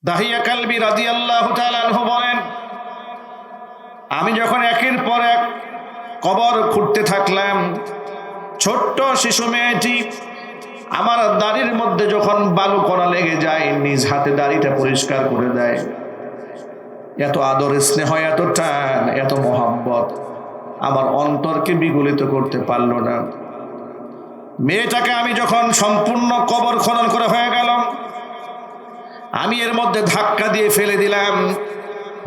দাহিয়া কালবি রাদিয়াল্লাহু তাআলা আনহু বলেন, আমি যখন একের পর এক কবর খুঁড়তে থাকলাম, ছোট্ট শিশু মেয়েটি আমার দাড়ির মধ্যে যখন বালু কণা লেগে যায় নিজ হাতে দাড়িটা পরিষ্কার করে দেয়। এত আদর, স্নেহ, এত টান, এত মোহাব্বত আমার অন্তরকে বিগলিত করতে পারল না। মেয়েটাকে আমি যখন সম্পূর্ণ কবর খনন করা হয়ে গেল, আমি এর মধ্যে ধাক্কা দিয়ে ফেলে দিলাম।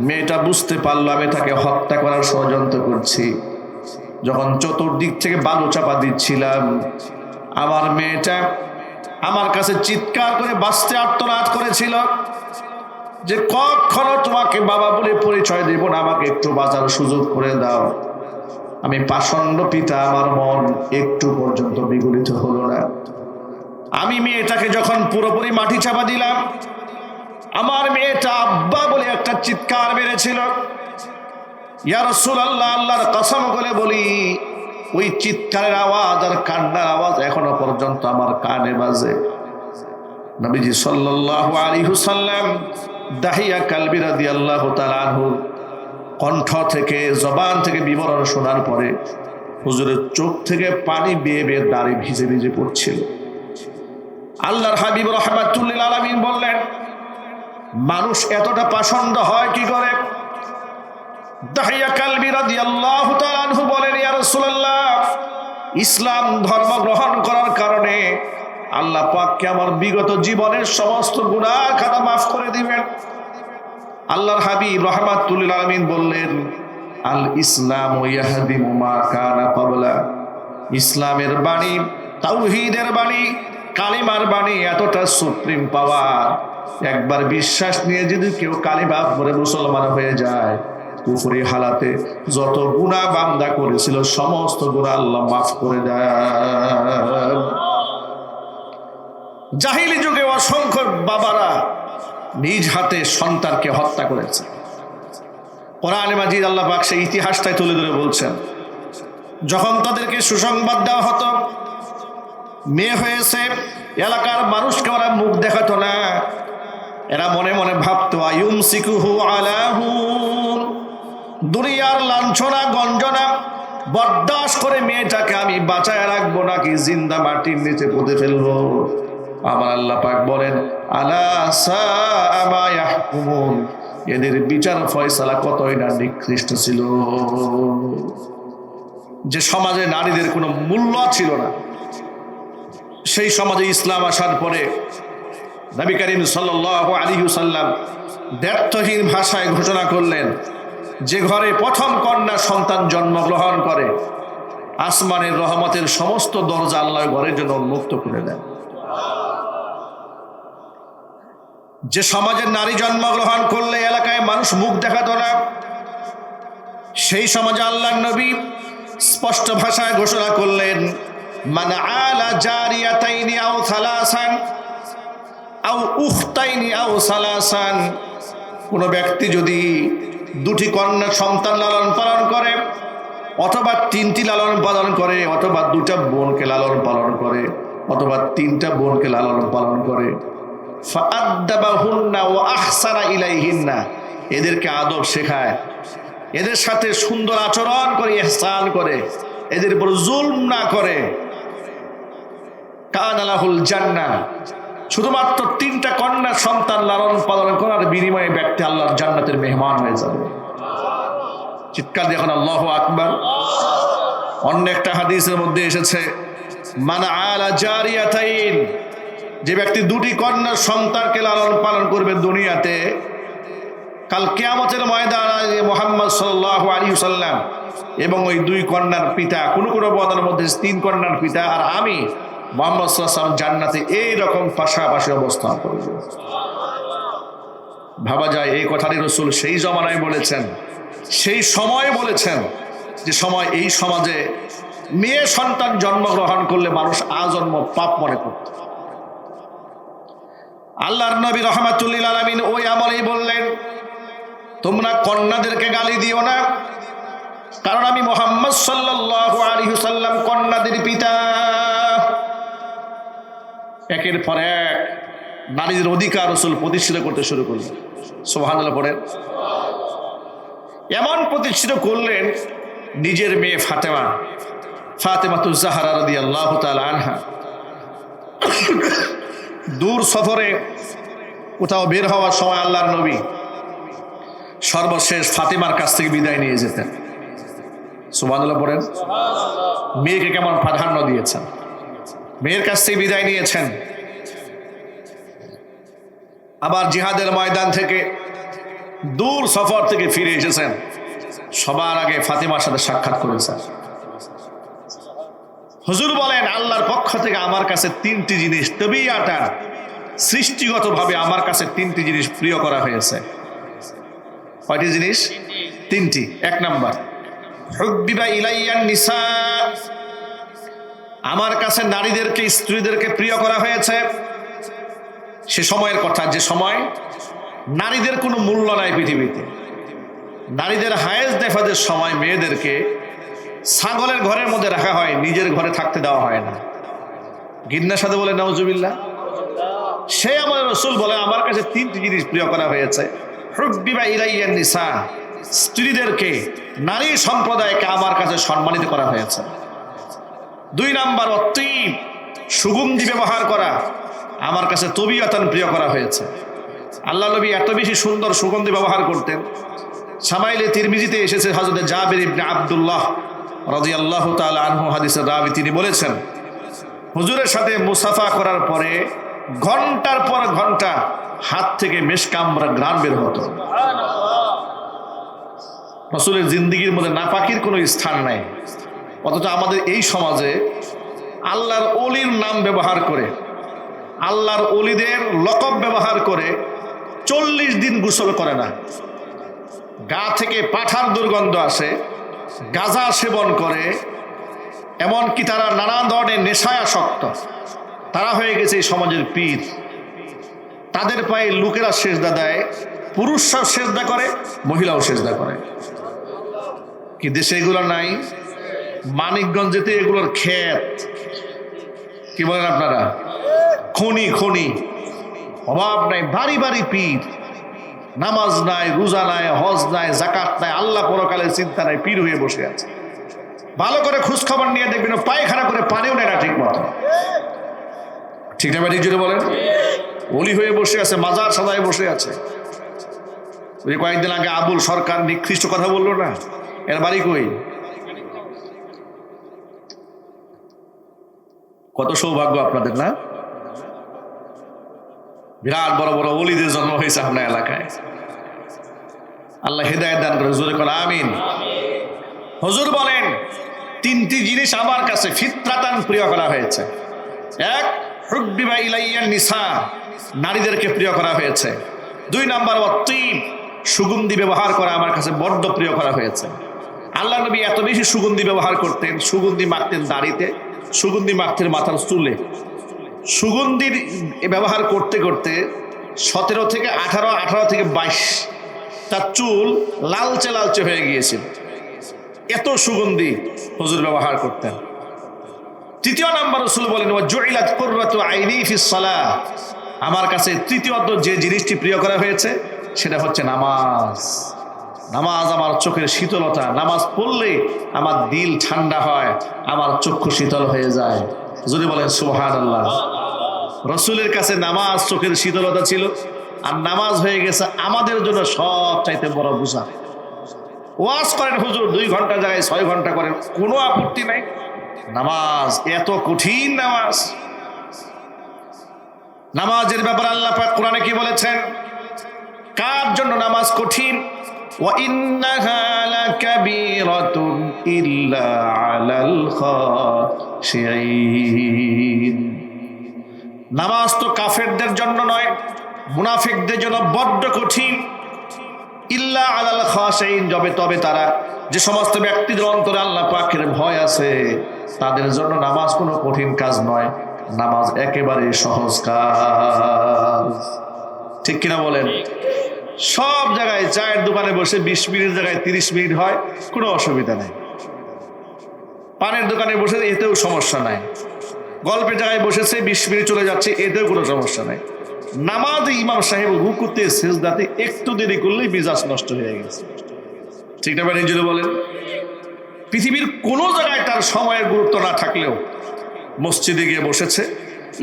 মেয়েটা বুঝতে পারলো আমি তাকে হত্যা করার ষড়যন্ত্র করছি। যখন চতুর্দিক থেকে বালু চাপা দিচ্ছিলাম, আমার মেয়েটা আমার কাছে চিৎকার করে বাঁচতে আর্তনাদ করেছিল যে কখনো তোমাকে বাবা বলে পরিচয় দেব না, আমাকে একটু বাঁচার সুযোগ করে দাও। আমি পাষণ্ড পিতা, আমার মন একটু পর্যন্ত বিগলিত হলো না। আমি মেয়েটাকে যখন পুরোপুরি মাটি চাপা দিলাম, আমার মেয়েটা আব্বা বলে একটা চিৎকার মেরেছিল। ইয়া রাসূলুল্লাহ, আল্লাহর কসম করে বলি, ওই চিৎকারের আওয়াজ আর কান্নার আওয়াজ এখনো পর্যন্ত আমার কানে বাজে। নবীজি সাল্লাল্লাহু আলাইহি ওয়াসাল্লাম দাহিয়া কালবি রাদিয়াল্লাহু তাআলা আনহু কণ্ঠ থেকে, জবান থেকে বিবরণ শোনার পরে হুজুরের চোখ থেকে পানি বেয়ে বেয়ে দাড়ি ভিজে ভিজে পড়ছিল। আল্লাহর হাবিব রাহমাতুল লিল আলামিন বললেন, মানুষ এতটা পাষণ্ড হয় কি করে? দাহিয়া কালবি রাদিয়াল্লাহু তাআলা আনহু বলেন, ইয়া রাসূলুল্লাহ, ইসলাম ধর্ম গ্রহণ করার কারণে আল্লাহ পাককে আমার বিগত জীবনের সমস্ত গুনাহ খাতা মাফ করে দিবেন। আল্লাহর হাবিব রাহমাতুল লিল আলামিন বললেন, আল ইসলামু ইয়াহদিমু মা কানা ক্বাবলা। ইসলামের বাণী, তাওহীদের বাণী, কালিমার বাণী এতটা সুপ্রিম পাওয়ার, একবার বিশ্বাস নিয়ে যদি কেউ কালিমা পড়ে মুসলমান হয়ে যায়, কুফরি হালাতে যত গুনাহ বান্দা করেছিল সমস্ত গুনাহ আল্লাহ মাফ করে দেয়। জাহিলি যুগে অসংখ্য বাবারা নিজ হাতে সন্তানকে হত্যা করেছে। কোরআনে মাজিদ আল্লাহ পাক সেই ইতিহাসটাই তুলে ধরে বলছেন, যখন তাদেরকে সুসংবাদ দেওয়া হতো মেয়ে হয়েছে, এলাকার মানুষকে ওরা মুখ দেখাতো না। এরা মনে মনে ভাবতো, আয়ুমসিকুহু আলা হুন, দুনিয়ার লাঞ্ছনা গঞ্জনা বরদাস্ত করে মেয়েটাকে আমি বাঁচায় রাখবো নাকি জিন্দা মাটির নিচে পুঁতে ফেলবো। আমার আল্লাহ পাক বলেন, আলা সাআ মা ইয়াহকুমুন, এদের বিচার ফয়সালা কতই না নিকৃষ্ট ছিল। যে সমাজে নারীদের কোনো মূল্য ছিল না, সেই সমাজে ইসলাম আসার পরে নবী করিম সাল্লাল্লাহু আলাইহি ওয়াসাল্লাম দ্ব্যর্থহীন ভাষায় ঘোষণা করলেন, যে ঘরে প্রথম কন্যা সন্তান জন্মগ্রহণ করে আসমানের রহমতের সমস্ত দরজা আল্লাহ ঘরের জন্য উন্মুক্ত করে দেন। যে সমাজের নারী জন্মগ্রহণ করলে এলাকায় মানুষ মুখ দেখাতো না, সেই সমাজে আল্লাহর নবী স্পষ্ট ভাষায় ঘোষণা করলেন, মান আলা জারিয়াতাইনি আও সালাসান আও উখতাইনি আও সালাসান, কোন ব্যক্তি যদি দুটি কন্যা সন্তান লালন পালন করে, অথবা তিনটি লালন পালন করে, অথবা দুটা বোনকে লালন পালন করে, অথবা তিনটা বোনকে লালন পালন করে, ফাআদ্দাবাহুন্না ওয়া আহসানা ইলাইহিন্না, এদেরকে আদব শেখায়, এদের সাথে সুন্দর আচরণ করে, ইহসান করে, এদের উপর জুলম না করে, কানা লাহুল জান্নাহ, শুধুমাত্র তিনটা কন্যা সন্তান লালন পালন করার বিনিময়ে ব্যক্তি আল্লাহর জান্নাতের মেহমান হয়ে যাবে। চিৎকার দিয়ে এখন আল্লাহু আকবার। অন্য একটা হাদিসের মধ্যে এসেছে, মান আলা জারিয়াতাইন, যে ব্যক্তি দুটি কন্যা সন্তানকে লালন পালন করবে দুনিয়াতে, কাল কিয়ামতের ময়দানে মুহাম্মদ সাল্লাল্লাহু আলাইহি ওয়াসাল্লাম এবং ওই দুই কন্যার পিতা, কোন কোন বর্ণনার মধ্যে তিন কন্যার পিতা আর আমি মুহাম্মদ সাল্লাল্লাহু আলাইহি ওয়াসাল্লাম জান্নাতে এইরকম পাশাপাশি অবস্থান করব। ভাবা যায় এই কথাটি রাসূল সেই জমানায় বলেছেন, সেই সময় বলেছেন, যে সময় এই সমাজে মেয়ে সন্তান জন্মগ্রহণ করলে মানুষ আজন্ম পাপ মনে করত। আল্লাহর নবী রাহমাতুল লিল আলামিন ওই আমলেই বললেন, তোমরা কন্যাদেরকে গালি দিও না, কারণ আমি মুহাম্মদ সাল্লাল্লাহু আলাইহি ওয়াসাল্লাম কন্যাদের পিতা। একের পর এক নারীদের অধিকার রাসূল প্রতিষ্ঠিত করতে শুরু করলেন। সুবহানাল্লাহ পড়েন। এমন প্রতিষ্ঠিত করলেন নিজের মেয়ে ফাতেমাতুজ জাহরা রাদিয়াল্লাহু তাআলা আনহা দূর সফরে কোথাও বের হওয়ার সময় আল্লাহর নবী সর্বশেষ ফাতেমার কাছ থেকে বিদায় নিয়ে যেতেন। সুবহানাল্লাহ পড়েন। মেয়েকে কেমন প্রাধান্য দিয়েছেন, মেয়ের কাছ থেকে বিদায় নিয়েছেন। আবার জিহাদের ময়দান থেকে দূর সফর থেকে ফিরে এসেছেন, সবার আগে ফাতেমার সাথে সাক্ষাৎ করেছেন। হুজুর বলেন আল্লাহর পক্ষ থেকে আমার কাছে তিনটি জিনিস তবিয়াতান সৃষ্টিগতভাবে আমার কাছে তিনটি জিনিস প্রিয় করা হয়েছে। কয়টি জিনিস? তিনটি। এক নাম্বার, হুব্বিবা ইলাইয়ান নিসা, আমার কাছে নারীদেরকে স্ত্রীদেরকে প্রিয় করা হয়েছে। সে সময়ের কথা, যে সময় নারীদের কোনো মূল্য নাই পৃথিবীতে। নারীদের হায়েজ নেফাজের সময় মেয়েদেরকে ছাগলের ঘরের মধ্যে রাখা হয়, নিজের ঘরে থাকতে দেওয়া হয় না। গিন্নার সাথে বলে নাউজুবিল্লাহ। সে আমার রাসূল বলে আমার কাছে তিনটি জিনিস প্রিয় করা হয়েছে। হুব্বিবা ইলাইয়ান নিসা, স্ত্রীদেরকে, নারী সম্প্রদায়কে আমার কাছে সম্মানিত করা হয়েছে। দুই নাম্বার, অতীব, সুগন্ধি ব্যবহার করা আমার কাছে তবিয়াতান প্রিয় করা হয়েছে। আল্লাহ নবী এত বেশি সুন্দর সুগন্ধি ব্যবহার করতেন। শামাইলে তিরমিজিতে এসেছে, হযরত জাবির ইবনে আব্দুল্লাহ রাদিয়াল্লাহু তাআলা আনহু হাদিসের রাবী, তিনি বলেছেন হুজুরের সাথে মুসাফা করার পরে ঘন্টার পর ঘন্টা হাত থেকে মেশকামরা ঘ্রাণ বের হতো। রাসূলের জিন্দেগির মধ্যে নাপাকির কোনো স্থান নাই। অথচ আমাদের এই সমাজে আল্লাহর ওলির নাম ব্যবহার করে, আল্লাহর ওলিদের লকব ব্যবহার করে 40 দিন গোসল করে না। গা থেকে পাঠার দুর্গন্ধ আসে, গাঁজা সেবন করে, এমনকি তারা নানা ধরনের নেশায় আসক্ত। তারা হয়ে গেছে এই সমাজের পীর। তাদের পায়ে লোকেরা সেজদা দেয়, পুরুষরাও সেজদা করে, মহিলাও সেজদা করে। কি দেশে এগুলো নাই? মানিকগঞ্জেতে এগুলোর ক্ষেত, কি বলেন আপনারা, খনি খনি, অভাব নাই। বাড়ি বাড়ি পীর, নামাজ নাই, রোজা নাই, হজ নাই, জাকাত নাই, আল্লাহ পরকালের চিন্তা নাই, পীর হয়ে বসে আছে। ভালো করে খোঁজ খবর নিয়ে দেখবেন পায়খানা করে পানিও নেয় না ঠিক মতো। ঠিক না ভাই? জুড়ে বলেন। ওলি হয়ে বসে আছে, মাজার সাজায় বসে আছে। ওই কয়েকদিন আগে আবুল সরকার নিকৃষ্ট কথা বললো না, এর বাড়ি কই? কত সৌভাগ্য আপনাদের না? বিরাট বড় বড় ওলিদের জন্ম হয়েছে আপনার এলাকায়। আল্লাহ হেদায়েত দান করে, হুজুর বলেন আমিন। হুজুর বলেন তিনটি জিনিস আমার কাছে ফিতরাতান প্রিয় করা হয়েছে। এক, হুব্বিবা ইলাইয়ান নিসা, নারীদেরকে প্রিয় করা হয়েছে। দুই নাম্বার, অতীব, সুগন্ধি ব্যবহার করা আমার কাছে বড্ড প্রিয় করা হয়েছে। আল্লাহ নবী এত বেশি সুগন্ধি ব্যবহার করতেন, সুগন্ধি মাখতেন দাড়িতে, সুগন্ধি মাখতেন মাথার চুলে। সুগন্ধির ব্যবহার করতে করতে 17 থেকে 18 থেকে 22 তার চুল লালচে লালচে হয়ে গিয়েছিল। এত সুগন্ধি হুজুর ব্যবহার করতেন। তৃতীয় নাম্বার, রাসূল বলেন ওয়াজুইলাত কুররাতু আইনি ফিস সালাহ, আমার কাছে তৃতীয়ত যে জিনিসটি প্রিয় করা হয়েছে সেটা হচ্ছে নামাজ। নামাজ আমার চোখের শীতলতা, নামাজ পড়লে আমার দিল ঠান্ডা হয়, আমার চক্ষু শীতল হয়ে যায়। যদি বলেন সুবহানাল্লাহ। রাসূলের কাছে নামাজ চোখের শীতলতা ছিল, আর নামাজ হয়ে গেছে আমাদের জন্য সব চাইতে বড় বোঝা। ওয়াজ করেন হুজুর 2 ঘন্টা জায়গায় 6 ঘন্টা করেন, কোনো আপত্তি নাই। নামাজ এত কঠিন নামাজ। নামাজের ব্যাপারে আল্লাহ পাক কোরআনে কি বলেছেন? কার জন্য নামাজ কঠিন? ওয়া ইন্নাহা লাকাবীরাতুন ইল্লা আলাল খাশিঈন। নামাজ তো কাফেরদের জন্য নয়, মুনাফিকদের জন্য বড্ড কঠিন। ইল্লা আলাল খাশিঈন, তবে তারা, যে সমস্ত ব্যক্তিদের অন্তরে আল্লাহ পাকের ভয় আছে, তাদের জন্য নামাজ কোনো কঠিন কাজ নয়। নামাজ একেবারে সহজ কাজ। ঠিক কিনা বলেন? সব জায়গায় চায়ের দোকানে বসে 20 মিনিট জায়গায় 30 মিনিট হয়, কোনো অসুবিধা নেই। পানের দোকানে বসে এতেও সমস্যা নাই। গল্পের জায়গায় বসেছে 20 মিনিট চলে যাচ্ছে, এতেও কোনো সমস্যা নাই। নামাজে ইমাম সাহেব রুকুতে সিজদাতে একটু দেরি করলেই মেজাজ নষ্ট হয়ে গেছে। ঠিক না ভাই, নিজে বলেন। পৃথিবীর কোনো জায়গায় তার সময়ের গুরুত্ব না থাকলেও মসজিদে গিয়ে বসেছে,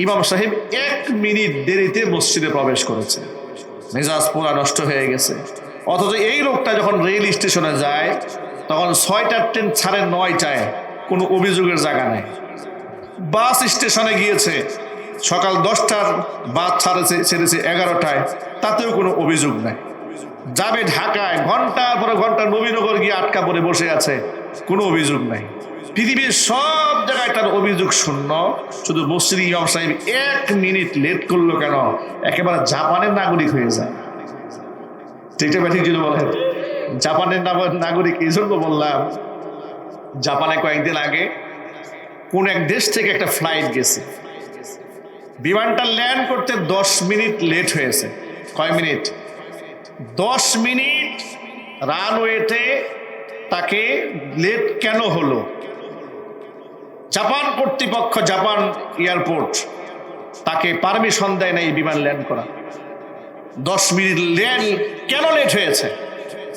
ইমাম সাহেব 1 মিনিট দেরিতে মসজিদে প্রবেশ করেছে, মেজাজ পুরা নষ্ট হয়ে গেছে। অথচ এই লোকটা যখন রেল স্টেশনে যায় তখন 6টার ট্রেন ছাড়ে 9টায়, কোনো অভিযোগের জায়গা নেই। বাস স্টেশনে গিয়েছে, সকাল 10টার বাস ছেড়েছে 11টায়, তাতেও কোনো অভিযোগ নাই। যাবে ঢাকায়, ঘন্টার পরে ঘন্টা নবীনগর গিয়ে আটকা পড়ে বসে আছে, কোনো অভিযোগ নাই। পৃথিবীর সব জায়গায় তার অভিযোগ শূন্য, শুধু মসজিদে ইমাম সাহেব 1 মিনিট লেট করলো কেন, একেবারে জাপানের নাগরিক হয়ে যায়। ঠিক যদি বলেন, জাপানের নাগরিক এই জন্য বললাম, জাপানে কয়েকদিন আগে কোন এক দেশ থেকে একটা ফ্লাইট গেছে, বিমানটা ল্যান্ড করতে 10 মিনিট লেট হয়েছে। কয় মিনিট? 10 মিনিট রানওয়েতে তাকে লেট কেন হলো? জাপান কর্তৃপক্ষ, জাপান এয়ারপোর্ট তাকে পারমিশন দেয় না এই বিমান ল্যান্ড করা। 10 মিনিট কেন লেট হয়েছে?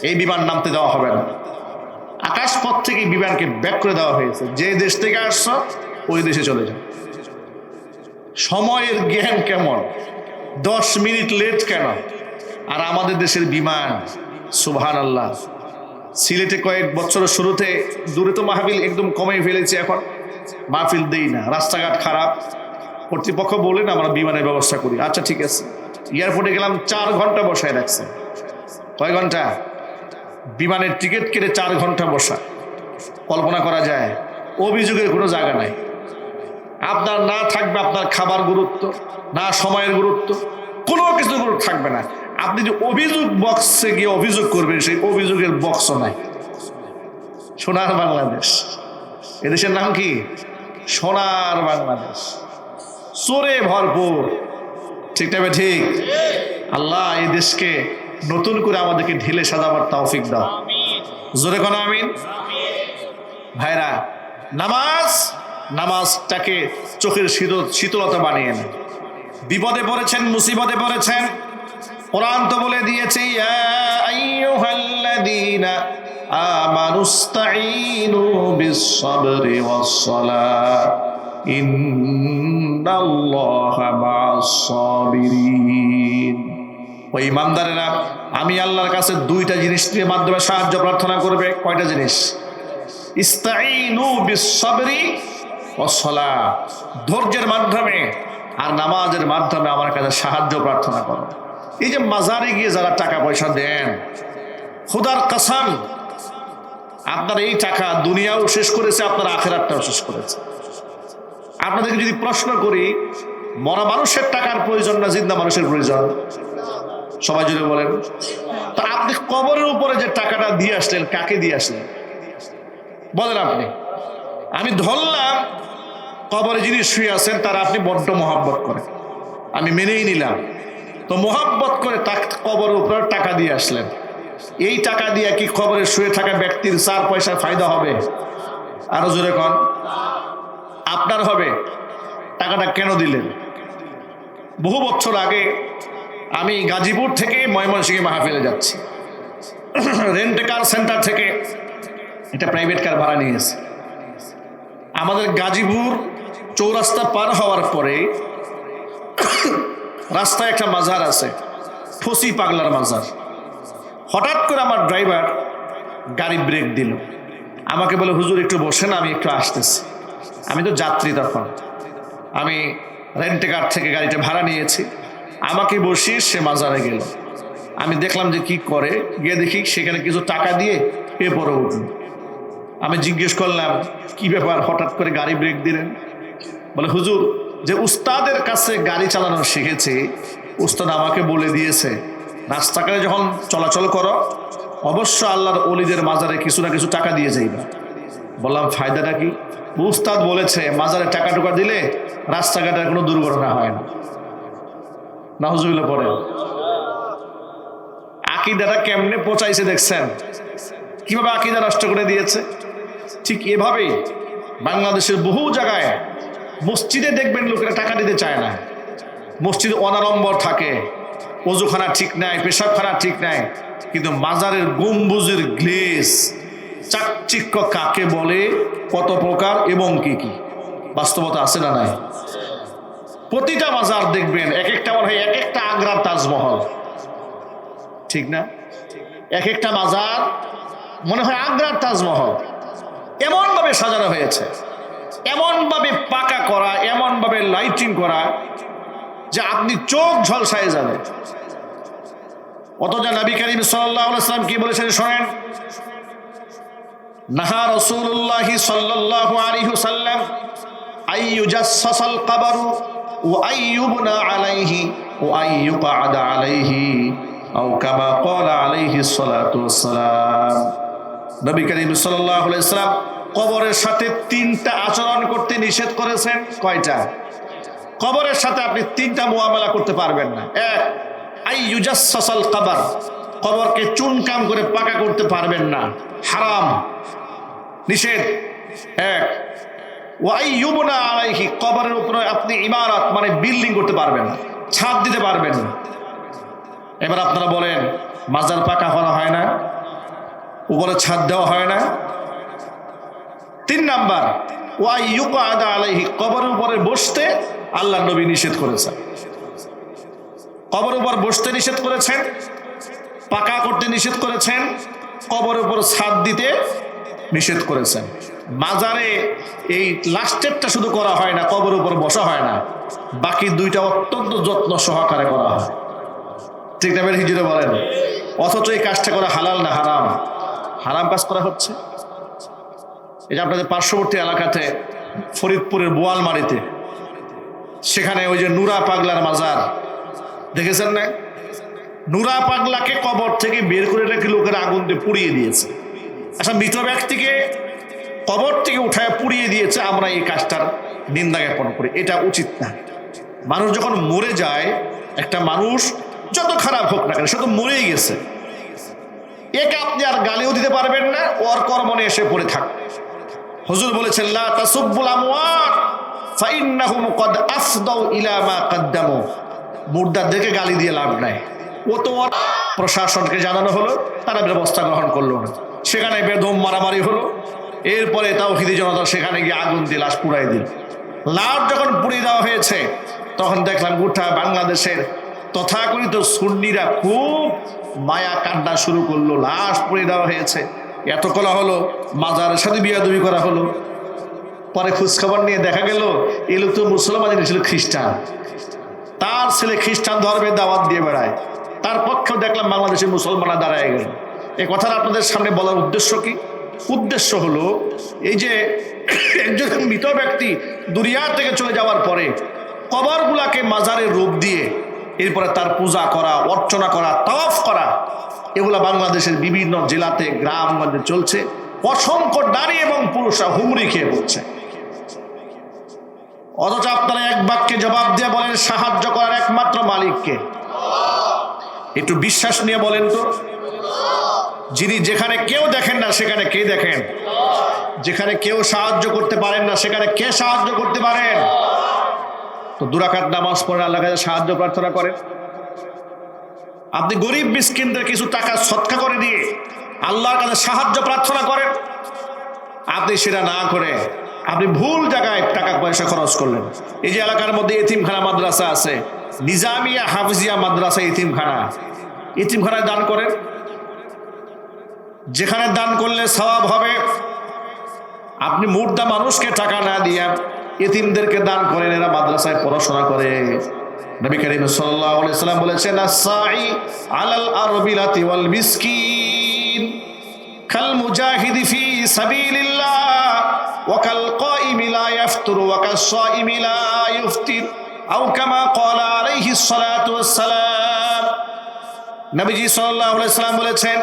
এই বিমান নামতে দেওয়া হবে না। আকাশপথ থেকে বিমানকে ব্যাক করে দেওয়া হয়েছে, যে দেশ থেকে আসছো ওই দেশে চলে যাও। সময়ের জ্ঞান কেমন? 10 মিনিট লেট কেন? আর আমাদের দেশের বিমান, সুবহানাল্লাহ। সিলেটে কয়েক বছরের শুরুতে, দূরে তো মাহফিল একদম কমে ফেলেছে, এখন মাহফিল দেই না, রাস্তাঘাট খারাপ। কর্তৃপক্ষ বলেন আমরা বিমানের ব্যবস্থা করি, আচ্ছা ঠিক আছে। এয়ারপোর্টে গেলাম, 4 ঘন্টা বসায় রাখছে। কয় ঘন্টা? বিমানের টিকিট কেটে 4 ঘন্টা বসা। কল্পনা করা যায়? অভিযোগের কোনো জায়গা নাই। আপনার না থাকবে আপনার খাবার গুরুত্ব, না সময়ের গুরুত্ব, কোনো কিছু গুরুত্ব থাকবে না। আপনি যে অভিযোগ বক্সে গিয়ে অভিযোগ করবেন, সেই অভিযোগের বক্সও নাই। সোনার বাংলাদেশ, এদেশের নাম কি? সোনার বাংলাদেশ, চোরে ভরপুর। ঠিক না? ঠিক। আল্লাহ এই দেশকে নতুন করে আমাদেরকে ঢেলে সাজাবার তৌফিক দাও। জোরে কোন আমিন। ভাইরা, নামাজটাকে চোখের শীতলতা বানিয়ে নেন। বিপদে পড়েছেন, মুসিবতে পড়েছেন, কোরআন তো বলে দিয়েছে, ইয়া আইয়ুহাল্লাযীনা আমানুস্তাঈনু বিস-সাবরি ওয়াস-সালাহ ইন্নাল্লাহা মা'আস-সাবিরিন। ওই ইমানদারেরা, আমি আল্লাহর কাছে 2টা জিনিস দিয়ে মাধ্যমে সাহায্য প্রার্থনা করবে। কয়টা জিনিস? ইস্তাঈনু বিস-সাবরি ওয়াস-সালাহ, ধৈর্যের মাধ্যমে আর নামাজের মাধ্যমে আমার কাছে সাহায্য প্রার্থনা করো। এই যে মাজারে গিয়ে যারা টাকা পয়সা দেন, খোদার কসম, আপনার এই টাকা দুনিয়াও শেষ করেছে, আপনার আখিরাতটাও শেষ করেছে। আপনাদেরকে যদি প্রশ্ন করি, মরা মানুষের টাকার প্রয়োজন না জিন্দা মানুষের প্রয়োজন? সবাই যদি বলেন, তা আপনি কবরের উপরে যে টাকাটা দিয়ে আসলেন, কাকে দিয়ে আসলেন বলেন আপনি? আমি ধরলাম কবরে যিনি শুয়ে আছেন তারা আপনি বড্ড মহব্বত করেন, আমি মেনেই নিলাম। তো মহব্বত করে কবরের উপরে টাকা দিয়ে আসলেন, এই টাকা দিয়ে কি কবরে শুয়ে থাকা ব্যক্তির 4 পয়সার ফায়দা হবে? আরো জোরে কন। আপনার হবে। টাকাটা কেন দিলেন? বহু বছর আগে আমি গাজীপুর থেকে ময়মনসিংহে মাহফিলে যাচ্ছি, রেন্ট কার সেন্টার থেকে একটা প্রাইভেট কার ভাড়া নিয়েছি। আমাদের গাজীপুর চৌরাস্তা পার হওয়ার পরে রাস্তায় একটা মাজার আছে, ফসি পাগলার মাজার। হঠাৎ করে আমার ড্রাইভার গাড়ি ব্রেক দিল, আমাকে বলে, হুজুর একটু বসেন, আমি একটু আসতেছি। আমি তো যাত্রী, তখন আমি রেন্টে কার থেকে গাড়িটা ভাড়া নিয়েছি। আমাকে বসিয়ে সে মাজারে গেল। আমি দেখলাম যে কি করে, গিয়ে দেখি সেখানে কিছু টাকা দিয়ে এরপরে উঠল। আমি জিজ্ঞেস করলাম, কি ব্যাপার, হঠাৎ করে গাড়ি ব্রেক দিলেন? বলে, হুজুর, যে উস্তাদের কাছে গাড়ি চালানো শিখেছি, উস্তাদ আমাকে বলে দিয়েছে রাস্তাঘাটে যখন চলাচল করো অবশ্য আল্লাহর ওলিদের মাজারে কিছু না কিছু টাকা দিয়ে যাইবা। বললাম, ফায়দাটা কি? উস্তাদ বলেছে মাজারে টাকা টুকা দিলে রাস্তাঘাটের কোনো দুর্ঘটনা হয় না। নাউজুবিল্লাহ পড়ে। আকীদাটা কেমনে পচাইছে দেখছেন, কিভাবে আকীদা নষ্ট করে দিয়েছে। ঠিক এভাবেই বাংলাদেশের বহু জায়গায় মসজিদে দেখবেন লোকেরা টাকা দিতে চায় না, মসজিদ অনাড়ম্বর থাকে, ওযুখানা ঠিক নাই, পেশাবখানা ঠিক নাই, কিন্তু মাজারের গম্বুজের গ্লেজ চাকচিক্য কাকে বলে, কত প্রকার এবং কি কি বাস্তবতা আছে না নাই? প্রতিটা মাজার দেখবেন এক একটা মনে হয় এক একটা আগ্রার তাজমহল, ঠিক না? এক একটা মাজার মনে হয় আগ্রার তাজমহল, এমন ভাবে সাজানো হয়েছে, এমন ভাবে পাকা করা, এমন ভাবে লাইটিং করা যে আপনি চোখ ঝলসায় যাবে। অথচ নবী করিম সাল্লাল্লাহু আলাইহি ওয়াসাল্লাম কি বলেছেন শোনেন, নাহা রাসূলুল্লাহ সাল্লাল্লাহু আলাইহি ওয়াসাল্লাম আইয়ুজাসসাসাল কবরু ওয়া আইয়ুবনা আলাইহি ওয়া আইয়ুকআদা আলাইহি আও কামা ক্বালা আলাইহিস সালাতু ওয়াসসালাম। নবী করিম সাল্লাল্লাহু আলাইহি ওয়াসাল্লাম কবরের সাথে তিনটা আচরণ করতে নিষেধ করেছেন। কয়টা? কবরের সাথে আপনি তিনটা মুআমালা করতে পারবেন না। এক, আইয়ুজাসসাসাল কবর, কবরকে চুনকাম করে পাকা করতে পারবেন না, হারাম, নিষেধ। এক, ওয়া আইয়ুবনা আলাইহি, কবরের উপরে আপনি ইমারত মানে বিল্ডিং করতে পারবেন না, ছাদ দিতে পারবেন না। এবার আপনারা বলেন, মাজার পাকা করা হয় না, উপরে ছাদ দেওয়া হয় না। তিন নাম্বার, ওয়া আইয়ুকআদা আলাইহি, কবরের উপরে বসতে আল্লাহর নবী নিষেধ করেছেন। কবরের উপর বসতে নিষেধ করেছেন, পাকা করতে নিষেধ করেছেন, কবরের উপর ছাদ দিতে নিষেধ করেছেন। মাজারে এই লাস্টেরটা শুধু করা হয় না, কবরের উপর বসা হয় না, বাকি দুইটা অত্যন্ত যত্ন সহকারে করা হয়, ঠিক না? বের হিজুরে বলেন। অথচ এই কাজটা করা হালাল না হারাম? হারাম কাজ করা হচ্ছে। এই যে আপনাদের পার্শ্ববর্তী এলাকাতে ফরিদপুরের বোয়ালমারিতে, সেখানে ওই যে নুরা পাগলার মাজার দেখেছেন না? নুরা পাগলাকে কবর থেকে বের করে রেখে লোকের আগুন দিয়ে পুড়িয়ে দিয়েছে। আচ্ছা, মৃত ব্যক্তিকে কবর থেকে উঠায় পুড়িয়ে দিয়েছে, আমরা এই কাজটার নিন্দা জ্ঞাপন করি। এটা উচিত না। মানুষ যখন মরে যায়, একটা মানুষ যত খারাপ হোক না কেন, সে তো মরেই গেছে, একে আপনি আর গালিও দিতে পারবেন না, ওর কর্ম নিয়ে এসে পড়ে থাক। হুজুর বলেছেন, লা তাসুব্বুল আমওয়াত ফাইন্নাহুম ক্বাদ আফদাউ ইলা মা কদ্দামু। মুর্দাদেরকে গালি দিয়ে লাভ নাই। ও তো প্রশাসনকে জানানো হলো, তারা ব্যবস্থা গ্রহণ করলো না, সেখানে বেদম মারামারি হলো। এরপরে তাওহীদি জনতা সেখানে গিয়ে আগুন দিয়ে লাশ পুড়াই দিল। লাশ যখন পুড়িয়ে দেওয়া হয়েছে, তখন দেখলাম গোটা বাংলাদেশের তথাকথিত সুন্নিরা খুব মায়া কান্না শুরু করলো। লাশ পুড়িয়ে দেওয়া হয়েছে, এত করা হলো, মাজারের সাথে বিয়াদবি করা হলো। পরে খোঁজখবর নিয়ে দেখা গেল এই লোক তো মুসলমান ছিল, খ্রিস্টান, তার ছেলে খ্রিস্টান ধর্মের দাওয়াত দিয়ে বেড়ায়। তার পক্ষেও দেখলাম বাংলাদেশের মুসলমানরা দাঁড়ায় গেল। এই কথাটা আপনাদের সামনে বলার উদ্দেশ্য কি? উদ্দেশ্য হলো এই যে একজন মৃত ব্যক্তি দুনিয়া থেকে চলে যাওয়ার পরে কবরগুলাকে মাজারের রূপ দিয়ে এরপরে তার পূজা করা, অর্চনা করা, তাওয়াফ করা, এগুলা বাংলাদেশের বিভিন্ন জেলাতে গ্রামগঞ্জে চলছে। অসংখ্য নারী এবং পুরুষরা হুমড়ি খেয়ে পড়ছে। অথচ আপনারা এক বাক্যে জবাব দিয়ে বলেন, সাহায্য করার একমাত্র মালিককে। একটু বিশ্বাস নিয়ে বলেন তো, যিনি যেখানে কেউ দেখেন না সেখানে কে দেখেন? যেখানে কেউ সাহায্য করতে পারেন না সেখানে কে সাহায্য করতে পারেন? তো দুরাকাত নামাজ পড়ে আল্লাহর কাছে সাহায্য প্রার্থনা করেন। আপনি গরিব মিসকিনদের কিছু টাকা সদকা করে দিয়ে আল্লাহর কাছে সাহায্য প্রার্থনা করেন। আপনি সেটা না করে আপনি ভুল জায়গায় টাকা পয়সা খরচ করলেন। এই যে এলাকার মধ্যে এতিমখানা মাদ্রাসা আছে, নিজামিয়া হাফিজিয়া মাদ্রাসা এতিমখানা, এতিমখানায় দান করেন। যেখানে দান করলে সওয়াব হবে, আপনি মুর্দা মানুষকে টাকা না দিয়া এতিমদেরকে দান করেন, এরা মাদ্রাসায় পড়াশোনা করে। নবী করিম সাল্লাল্লাহু আলাইহি ওয়াসাল্লাম বলেছেন, আস-সাই আলাল আরবিলাতি ওয়াল মিসকিন কাল মুজাহিদি ফি সাবিলিল্লাহ ওয়া কাল কাইমি লা ইয়াফতুরু ওয়া কাস সাইমি লা ইফতির আও কামা ক্বালা আলাইহিস সালাতু ওয়াস সালাম। নবীজি সাল্লাল্লাহু আলাইহি ওয়াসাল্লাম বলেছেন,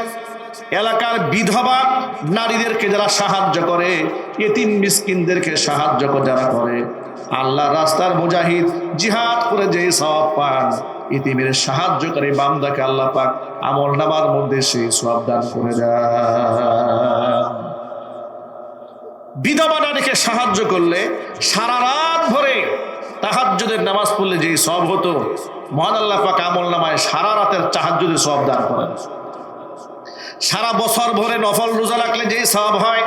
এলাকার বিধবা নারীদেরকে যারা সাহায্য করে, এতিম মিসকিনদেরকে সাহায্য যারা করে, আল্লাহর রাস্তার মুজাহিদ জিহাদ করে যে সওয়াব পান, এতিমের সাহায্যকারী বান্দাকে আল্লাহ পাক আমলনামার মধ্যে সেই সওয়াব দান করে দেন। বিধবা নারীকে সাহায্য করলে সারা রাত ভরে তাহাজ্জুদের নামাজ পড়লে যেই সওয়াব হতো, মহান আল্লাহ পাক আমল নামায় সারা রাতের তাহাজ্জুদের সওয়াব দান করেন। সারা বছর ভরে নফল রোজা রাখলে যেই সওয়াব হয়,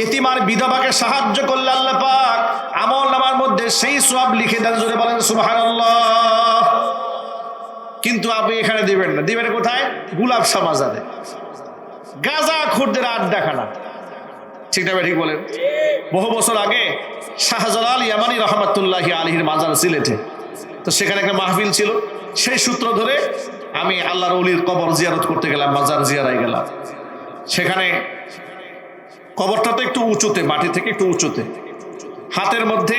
এতিম আর বিধবাকে সাহায্য করলে আল্লাহ পাক আমল নামার মধ্যে সেই সওয়াব লিখে দেন। জোরে বলেন সুবহানাল্লাহ। কিন্তু আপনি এখানে দিবেন না, দিবেন কোথায়? গুলাব শাহ মাজারে, গাঁজাখোরদের আড্ডাখানা। ঠিক না ঠিক বলেন? বহু বছর আগে শাহজালাল ইয়ামানি রহমাতুল্লাহি আলাইহির মাজার সিলেটে, তো সেখানে একটা মাহফিল ছিল। সেই সূত্র ধরে আমি আল্লাহর ওলির কবর জিয়ারত করতে গেলাম, মাজার জিয়ারায় গেলাম। সেখানে কবরটা তো একটু উঁচুতে, মাটি থেকে একটু উঁচুতে। হাতের মধ্যে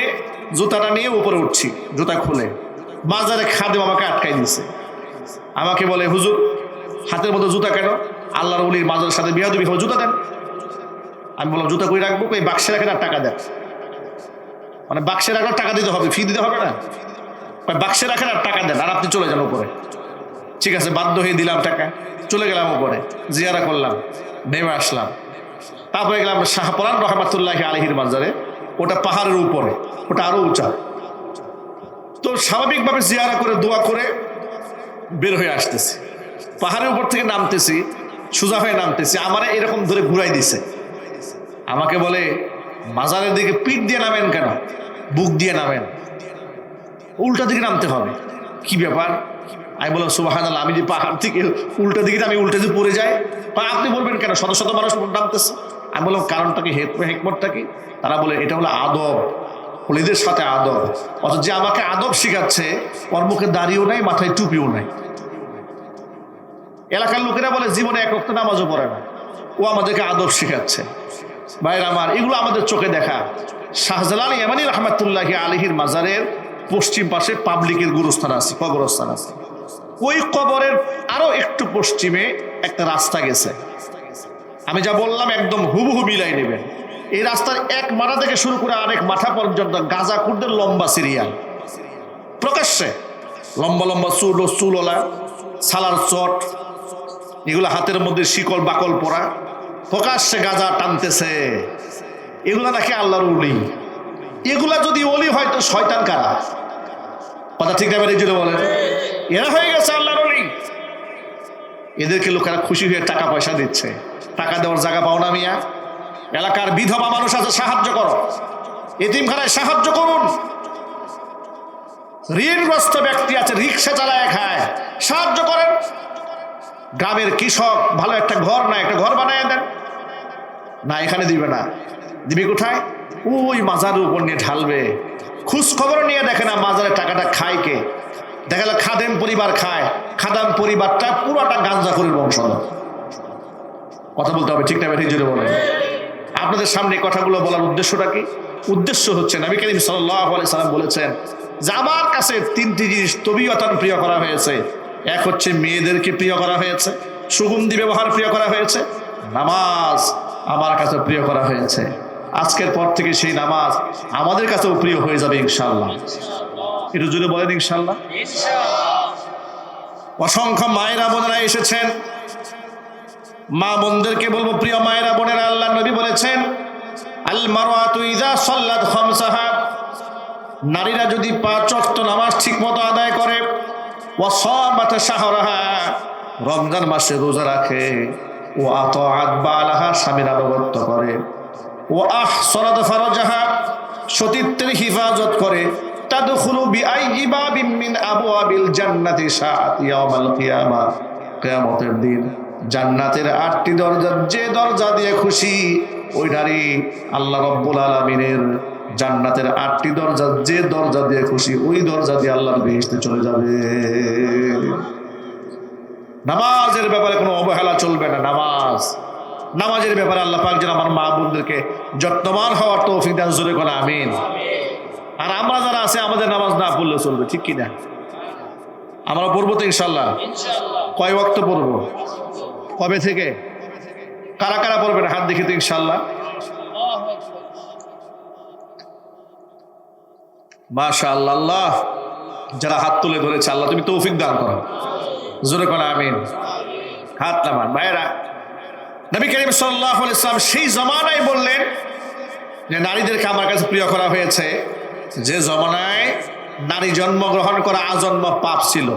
জুতাটা নিয়ে উপরে উঠছি, জুতা খুলে মাজারে খাদেম আমাকে আটকাই দিয়েছে। আমাকে বলে, হুজুর হাতের মধ্যে জুতা কেন? আল্লাহর ওলির মাজারের সাথে বিয়াদবি হবে, জুতা দেন। আমি বললাম, জুতা কই রাখবো? এই বাক্সে রাখেন আর টাকা দেন। মানে বাক্সে রাখার টাকা দিতে হবে, ফি দিতে হবে না। বাক্সে রাখেন আর টাকা দেন, আর আপনি চলে যান উপরে। ঠিক আছে, বাধ্য হয়ে দিলাম টাকা, চলে গেলাম উপরে, জিয়ারা করলাম, নেমে আসলাম। তারপরে গেলাম শাহপরান রহমাতুল্লাহি আলাইহির মাজারে, ওটা পাহাড়ের উপরে, ওটা আরো উঁচা। তো স্বাভাবিকভাবে জিয়ারা করে দোয়া করে বের হয়ে আসতেছি, পাহাড়ের উপর থেকে নামতেছি, সোজা হয়ে নামতেছি, আমারে এরকম ধরে ঘুরাই দিছে। আমাকে বলে, মাজারের দিকে পিঠ দিয়ে নামেন কেন? বুক দিয়ে নামেন, উল্টা দিকে নামতে হবে। কি ব্যাপার? আমি বললাম, সুবহানাল্লাহ, আমি যে পাহাড় থেকে উল্টা দিকে আমি উল্টে দিয়ে পড়ে যাই। বা আপনি বলবেন কেন শত শত মানুষ নামতেছে? আমি বললাম, কারণটা কি, হেকমতটা কি? তারা বলে, এটা হলো আদব, হলিদের সাথে আদব। অথচ যে আমাকে আদব শিখাচ্ছে, ওর মুখে দাড়িও নাই, মাথায় টুপিও নাই। এলাকার লোকেরা বলে জীবনে এক ওয়াক্ত নামাজও পড়ে না, ও আমাদেরকে আদব শিখাচ্ছে। ভাইরা আমার, এগুলো আমাদের চোখে দেখা। শাহজালাল ইয়ামানি রহমাতুল্লাহি আলাইহির মাজারের পশ্চিম পাশে পাবলিকের গুরুস্থান আছে, কবরস্থান আছে। ওই কবরের আরো একটু পশ্চিমে একটা রাস্তা গেছে। আমি যা বললাম একদম হুবহু মিলাই নেবেন। এই রাস্তার এক মাথা থেকে শুরু করে আরেক মাথা পর্যন্ত গাঁজাখোরদের লম্বা সিরিয়াল, প্রকাশ্যে লম্বা লম্বা চুলওয়ালা, সালার চট, এগুলো হাতের মধ্যে শিকল বাকল পরা, প্রকাশ্যে গাঁজা টানতেছে। এগুলা নাকি আল্লাহর ওলি। এগুলা যদি ওলি হয় তো শয়তান কারা? কথা ঠিক না? এই জন্য বলেন, এরা হয়ে গেছে আল্লাহর ওলি। এদেরকে লোকেরা খুশি হয়ে টাকা পয়সা দিচ্ছে। টাকা দেওয়ার জায়গা পাও না মিয়া? এলাকার বিধবা মানুষ আছে, সাহায্য করো। এতিমখানায় সাহায্য করুন। ঋণগ্রস্ত ব্যক্তি আছে, রিক্সা চালায় খায়, সাহায্য করেন। গ্রামের কৃষক ভালো একটা ঘর নাই, একটা ঘর বানায় দেন। না, এখানে দিবে না, দিবে কোথায়? ওই মাজারের উপর নিয়ে ঢালবে। খোঁজ খবর নিয়ে দেখে না মাজারের টাকাটা খায় কে? দেখা গেল খাদেম পরিবার খায়। খাদাম পরিবারটা পুরোটা গাঁজাখোরের বংশধর। কথা বলতে হবে, ঠিক না? ঠিক জোরে বলেন। আপনাদের সামনে কথাগুলো বলার উদ্দেশ্যটা কি? উদ্দেশ্য হচ্ছে, নবী করিম সাল্লাল্লাহু আলাইহি সাল্লাম বলেছেন যে আমার কাছে তিনটি জিনিস তবিয়তান প্রিয় করা হয়েছে। এক হচ্ছে মেয়েদেরকে প্রিয় করা হয়েছে, সুগন্ধি ব্যবহার প্রিয় করা হয়েছে, নামাজ আমার কাছে প্রিয় করা হয়েছে। আজকের পর থেকে সেই নামাজ আমাদের কাছেও প্রিয় হয়ে যাবে ইনশাআল্লাহ। একটু জোরে বলেন ইনশাআল্লাহ। অসংখ্য মায়েরা বোনেরা এসেছেন, মা বোনদেরকে বলবো, প্রিয় মায়েরা বোনেরা, আল্লাহ নবী বলেছেন, আল মারওয়াতু ইযা সাল্লাত খামসাহা, নারীরা যদি 5 ওয়াক্ত নামাজ ঠিকমতো আদায় করে, ওয়া সামাত শাহরাহা, রমজান মাসে রোজা রাখে, ও আতাআত বালাহা, স্বামীর আনুগত্য করে, ও আহসানাত ফারজাহা, সতীত্বের হিফাজত করে, তাদখুলু বিআইয়ি বাবিন মিন আবওয়াবিল জান্নাতি শাআত ইয়াউমাল কিয়ামা, কিয়ামতের দিন জান্নাতের 8টি দরজা, যে দরজা দিয়ে খুশি ওই নারী আল্লাহ রাব্বুল আলামিনের জান্নাতের 8টি দরজা, যে দরজা দিয়ে খুশি ওই দরজা দিয়ে আল্লাহর বেহেশতে চলে যাবে। নামাজের ব্যাপারে কোনো অবহেলা চলবে না। নামাজের ব্যাপারে আল্লাহ পাক যেন আমার মা বোনদেরকে যত্নবান হওয়ার তৌফিক দান, জোরে করে আমিন। আর আমরা যারা আছে আমাদের নামাজ না পড়লে চলবে, ঠিক কি না? আমরা পড়বো তো ইনশাল্লাহ। কয় ওয়াক্ত পড়বো? কবে থেকে? কারা কারা পড়বেন হাত দেখি তো ইনশাল্লাহ। মাশাআল্লাহ, আল্লাহ যারা হাত তুলে ধরেছে আল্লাহ তুমি তৌফিক দান করো, জোরে করে আমিন। হাত নামান ভাইয়েরা। নবী করিম সাল্লাল্লাহু আলাইহি ওয়াসাল্লাম সেই জামানায় বললেন যে নারীদেরকে আমার কাছে প্রিয় করা হয়েছে, যে জমানায় নারী জন্মগ্রহণ করা আজন্ম পাপ ছিল।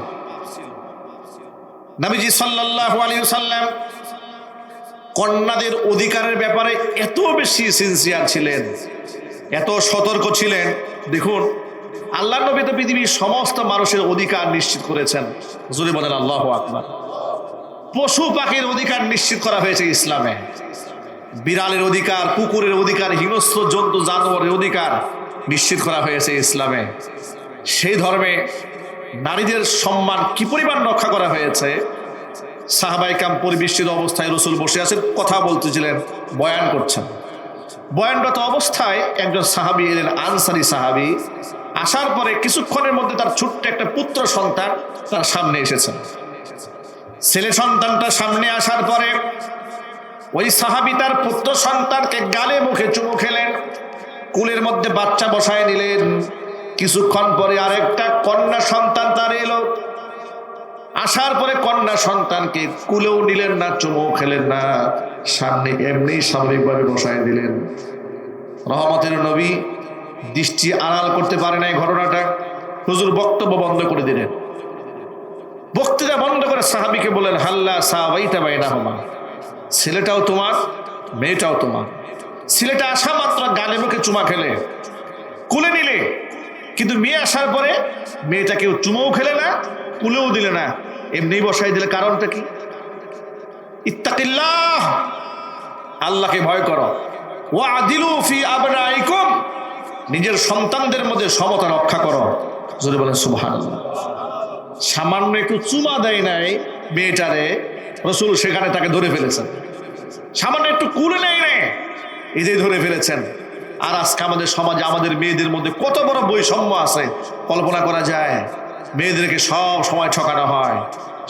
নবীজি সাল্লাল্লাহু আলাইহি ওয়াসাল্লাম কন্যাদের অধিকারের ব্যাপারে এত বেশি সিনসিয়ার ছিলেন, এত সতর্ক ছিলেন। দেখুন, আল্লাহর নবী তো পৃথিবীর সমস্ত মানুষের অধিকার নিশ্চিত করেছেন। জোরে বলেন আল্লাহু আকবার। পশু পাখির অধিকার নিশ্চিত করা হয়েছে ইসলামে। বিড়ালের অধিকার, কুকুরের অধিকার, হিংস্র জন্তু জানোয়ারের অধিকার নিশ্চিত করা হয়েছে ইসলামে। সেই ধর্মে নারীদের সম্মান কি পরিমাণ রক্ষা করা হয়েছে। সাহাবায়ে কেরাম পরিবেষ্টিত অবস্থায় রাসূল বসে আছেন, কথা বলতেছিলেন, বয়ান করছেন। বয়ানরত অবস্থায় একজন সাহাবী এলেন, আনসারী সাহাবী। আসার পরে কিছুক্ষণের মধ্যে তার ছোট্ট একটা পুত্র সন্তান তার সামনে এসেছেন। ছেলে সন্তানটা সামনে আসার পরে ওই সাহাবী তার পুত্র সন্তানকে গালে মুখে চুমু খেলেন, কুলের মধ্যে বাচ্চা বসায় নিলেন। কিছুক্ষণ পরে আরেকটা কন্যা সন্তান তার এলো। আসার পরে কন্যা সন্তানকে কুলেও নিলেন না, চুমু খেলেন না, সামনে এমনি স্বাভাবিকভাবে বসায় দিলেন। রহমতের নবী দৃষ্টি আড়াল করতে পারে না এই ঘটনাটা। হুজুর বক্তব্য বন্ধ করে দিলেন। বক্তৃতা বন্ধ করে সাহাবীকে বলেন, হাল্লা সাওয়াইতা বাইনাহুমা, ছেলেটাও তোমার, মেয়েটাও তোমার। ছেলেটা আসা মাত্র গালে মুখে চুমা খেলে, কুলে নিলে, কিন্তু মেয়ে আসার পরে মেয়েটা কেউ চুমাও খেলে না, কুলেও দিলে না, এমনি বসাই দিলে। কারণটা কি? ইত্তাকিল্লাহ, আল্লাহকে ভয় করো। ওয়া আদিলু ফি আবনাইকুম, নিজের সন্তানদের মধ্যে সমতা রক্ষা করো। জোরে বলেন সুবহানাল্লাহ। সামান্য একটু চুমা দেয় নাই মেয়েটারে, রাসূল সেখানে তাকে ধরে ফেলেছেন। সামান্য একটু কুলে নেয় নাই, এদের ধরে ফেলেছেন। আর আজকে আমাদের সমাজে আমাদের মেয়েদের মধ্যে কত বড় বৈষম্য আছে কল্পনা করা যায়। মেয়েদেরকে সব সময় ঠকানো হয়,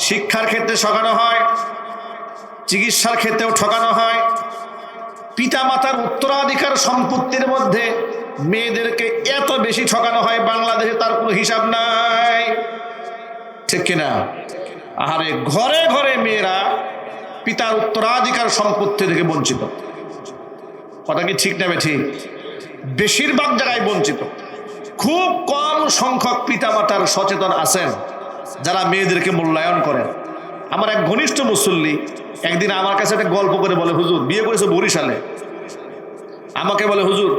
শিক্ষার ক্ষেত্রে ঠকানো হয়, চিকিৎসার ক্ষেত্রেও ঠকানো হয়। পিতা মাতার উত্তরাধিকার সম্পত্তির মধ্যে মেয়েদেরকে এত বেশি ঠকানো হয়, বাংলাদেশে তার কোনো হিসাব নাই, ঠিক কিনা? আরে ঘরে ঘরে মেয়েরা পিতার উত্তরাধিকার সম্পত্তি থেকে বঞ্চিত। কথা কি ঠিক নেবে? ঠিক। বেশিরভাগ জায়গায় বঞ্চিত। খুব কম সংখ্যক পিতামাতার সচেতন আছেন যারা মেয়েদেরকে মূল্যায়ন করেন। আমার এক ঘনিষ্ঠ মুসল্লি একদিন আমার কাছে একটা গল্প করে বলে, হুজুর বিয়ে করেছে বরিশালে। আমাকে বলে, হুজুর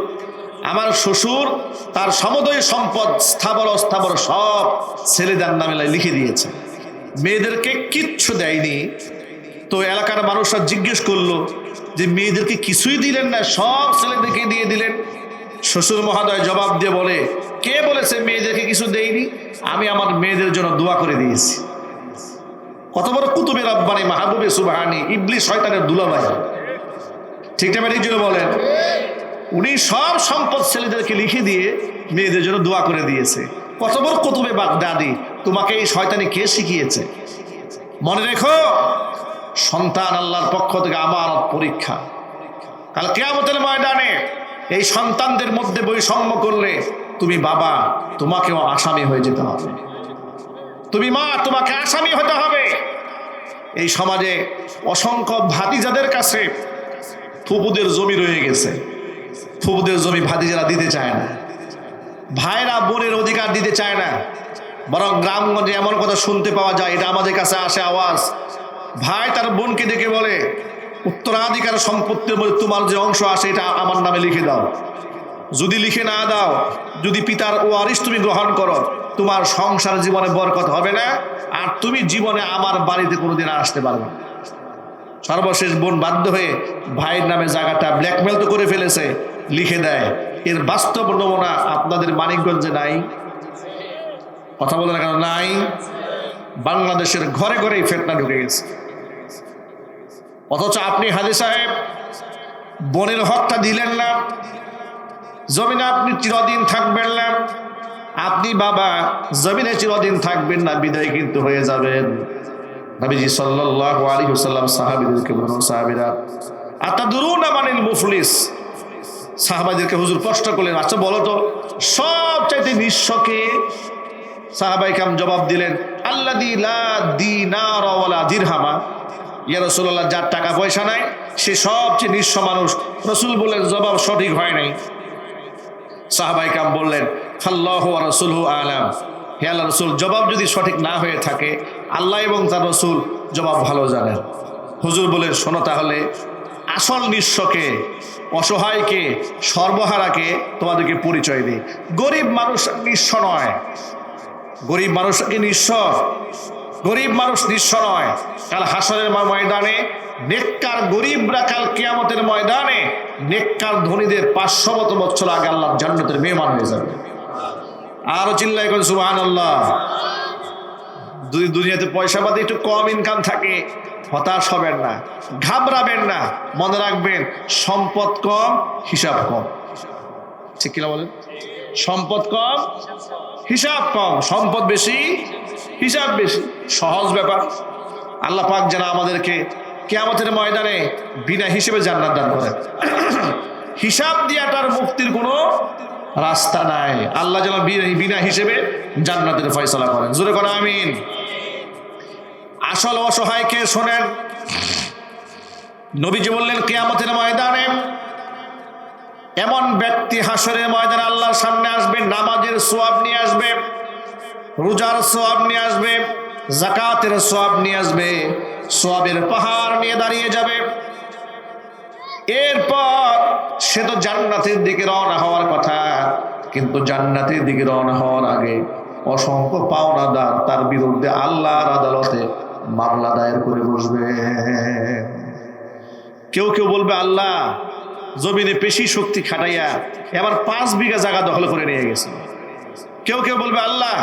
আমার শ্বশুর তার সমুদয় সম্পদ স্থাবর অস্থাবর সব ছেলেদের নামে লিখে দিয়েছে, মেয়েদেরকে কিচ্ছু দেয়নি। তো এলাকার মানুষরা জিজ্ঞেস করলো যে মেয়েদেরকে কিছুই দিলেন না, সব ছেলেদেরকে দিয়ে দিলেন। শ্বশুর মহোদয় জবাব দিয়ে বলে, কে বলেছে মেয়েদেরকে কিছু দেয়নি? আমি আমার মেয়েদের জন্য দোয়া করে দিয়েছি। কত বড় কুতুবে রব্বানি, মাহবুবে সুবহানি, ইবলিস শয়তানের দুলাভাই, ঠিক না? ঠিক জন্য বলেন, উনি সব সম্পদ ছেলেদেরকে লিখে দিয়ে মেয়েদের জন্য দোয়া করে দিয়েছে। কত বড় কুতুবে বাগদাদি! তোমাকে এই শয়তানি কে শিখিয়েছে? মনে রেখো, সন্তান আল্লাহর পক্ষ থেকে আমানত পরীক্ষা। কাল কিয়ামতের ময়দানে এই সন্তানদের মধ্যে বৈষম্য করলে তুমি বাবা, তোমাকেও আসামি হয়ে যেতে হবে। তুমি মা, তোমাকে আসামি হতে হবে। এই সমাজে অসংখ্য ভাতিজাদের কাছে ফুপুদের জমি রয়ে গেছে। ফুপুদের জমি ভাতিজারা দিতে চায় না, ভাইরা বোনের অধিকার দিতে চায় না। বরং গ্রামগঞ্জে এমন কথা শুনতে পাওয়া যায়, এটা আমাদের কাছে আসে আওয়াজ, ভাই তার বোনকে ডেকে বলে, উত্তরাধিকার সম্পত্তির মধ্যে তোমার যে অংশ আসে এটা আমার নামে লিখে দাও। যদি লিখে না দাও, যদি পিতার ওয়ারিশ তুমি গ্রহণ করো, তোমার সংসার জীবনে বরকত হবে না, আর তুমি জীবনে আমার বাড়িতে কোনোদিন আসতে পারবে না। সর্বশেষ বোন বাধ্য হয়ে ভাইয়ের নামে জায়গাটা ব্ল্যাকমেল তো করে ফেলেছে, লিখে দেয়। এর বাস্তব নমুনা আপনাদের মানিকগঞ্জে নাই? কথা বলে না কেন? নাই। বাংলাদেশের ঘরে ঘরেই ফিতনা ঢুকে গেছে। অথচ আপনি হাজী সাহেব বোনের হকটা দিলেন না, জমিনে আপনি চিরদিন থাকবেন না। আপনি বাবা জমিনে চিরদিন থাকবেন না, বিদায় কিন্তু হয়ে যাবেন। নবীজি সাল্লাল্লাহু আলাইহি ওয়াসাল্লাম সাহাবীদেরকে বলেন, সাহাবীরা আতাদরুনা মানিল মুফলিস, সাহাবাদেরকে হুজুর প্রশ্ন করলেন, আচ্ছা বলো তো সবচাইতে নিঃস্বকে? সাহাবায়ে কেরাম জবাব দিলেন, আল্লাযী লা দিনার ওয়ালা দিরহামা, ইয়া রাসূলুল্লাহ, যার টাকা পয়সা নাই সে সবচেয়ে নিঃস্ব মানুষ। রাসূল বললেন, জবাব সঠিক হয় নাই। সাহাবায়ে কেরাম বললেন, ফাল্লাহু ওয়া রাসূলুহু আ'লাম। হে আল্লাহ রাসূল, জবাব যদি সঠিক না হয়ে থাকে আল্লাহ এবং তার রাসূল জবাব ভালো জানেন। হুজুর বলেন, শোনো তাহলে, আসল নিঃস্বকে, অসহায়কে, সর্বহারাকে তোমাদেরকে পরিচয় দিই। গরিব মানুষ নিঃস্ব নয়। গরিব মানুষ কি নিঃস্ব? গরিব মানুষ নিঃস্ব নয়। কাল হাসরের ময়দানে নেককার গরিবরা কাল কিয়ামতের ময়দানে নেককার ধনীদের 500 বছর আগে আল্লাহ জান্নাতের মেহমান হয়ে যাবে। আরো চিল্লাই করে সুবহানাল্লাহ। দুনিয়াতে পয়সা পাতি একটু কম ইনকাম থাকে, হতাশ হবেন না, ঘাবড়াবেন না। মনে রাখবেন, সম্পদ কম, হিসাব কম। ঠিক কিনা বলেন? সম্পদ কম, হিসাব কম। সম্পদ বেশি, হিসাব বেশি। সহজ ব্যাপার। আল্লাহ পাক যেন আমাদেরকে কিয়ামতের ময়দানে বিনা হিসেবে জান্নাত দান করেন। হিসাব দিয়াটার মুক্তির কোনো রাস্তা নাই। আল্লাহ যেন বিনা হিসেবে জান্নাতের ফয়সালা করেন। জোরে করে আমিন। আসল অসহায়কে শোনেন। নবীজি বললেন, কিয়ামতের ময়দানে এমন ব্যক্তি হাসরের ময়দানে আল্লাহর সামনে আসবে, নামাজের সওয়াব নিয়ে আসবে, রোজার সওয়াব নিয়ে আসবে, যাকাতের সওয়াব নিয়ে আসবে, সওয়াবের পাহাড় নিয়ে দাঁড়িয়ে যাবে। এরপর সে তো জান্নাতের দিকে রওনা হওয়ার কথা, কিন্তু জান্নাতের দিকে রওনা হওয়ার আগে অসংখ্য পাওনাদার তার বিরুদ্ধে আল্লাহর আদালতে মামলা দায়ের করে বসবে। কেউ কেউ বলবে, আল্লাহ জমিনে পেশি শক্তি খাটাইয়া এবার 5 বিঘা জায়গা দখল করে নিয়ে গেছে। কেউ কেউ বলবে, আল্লাহ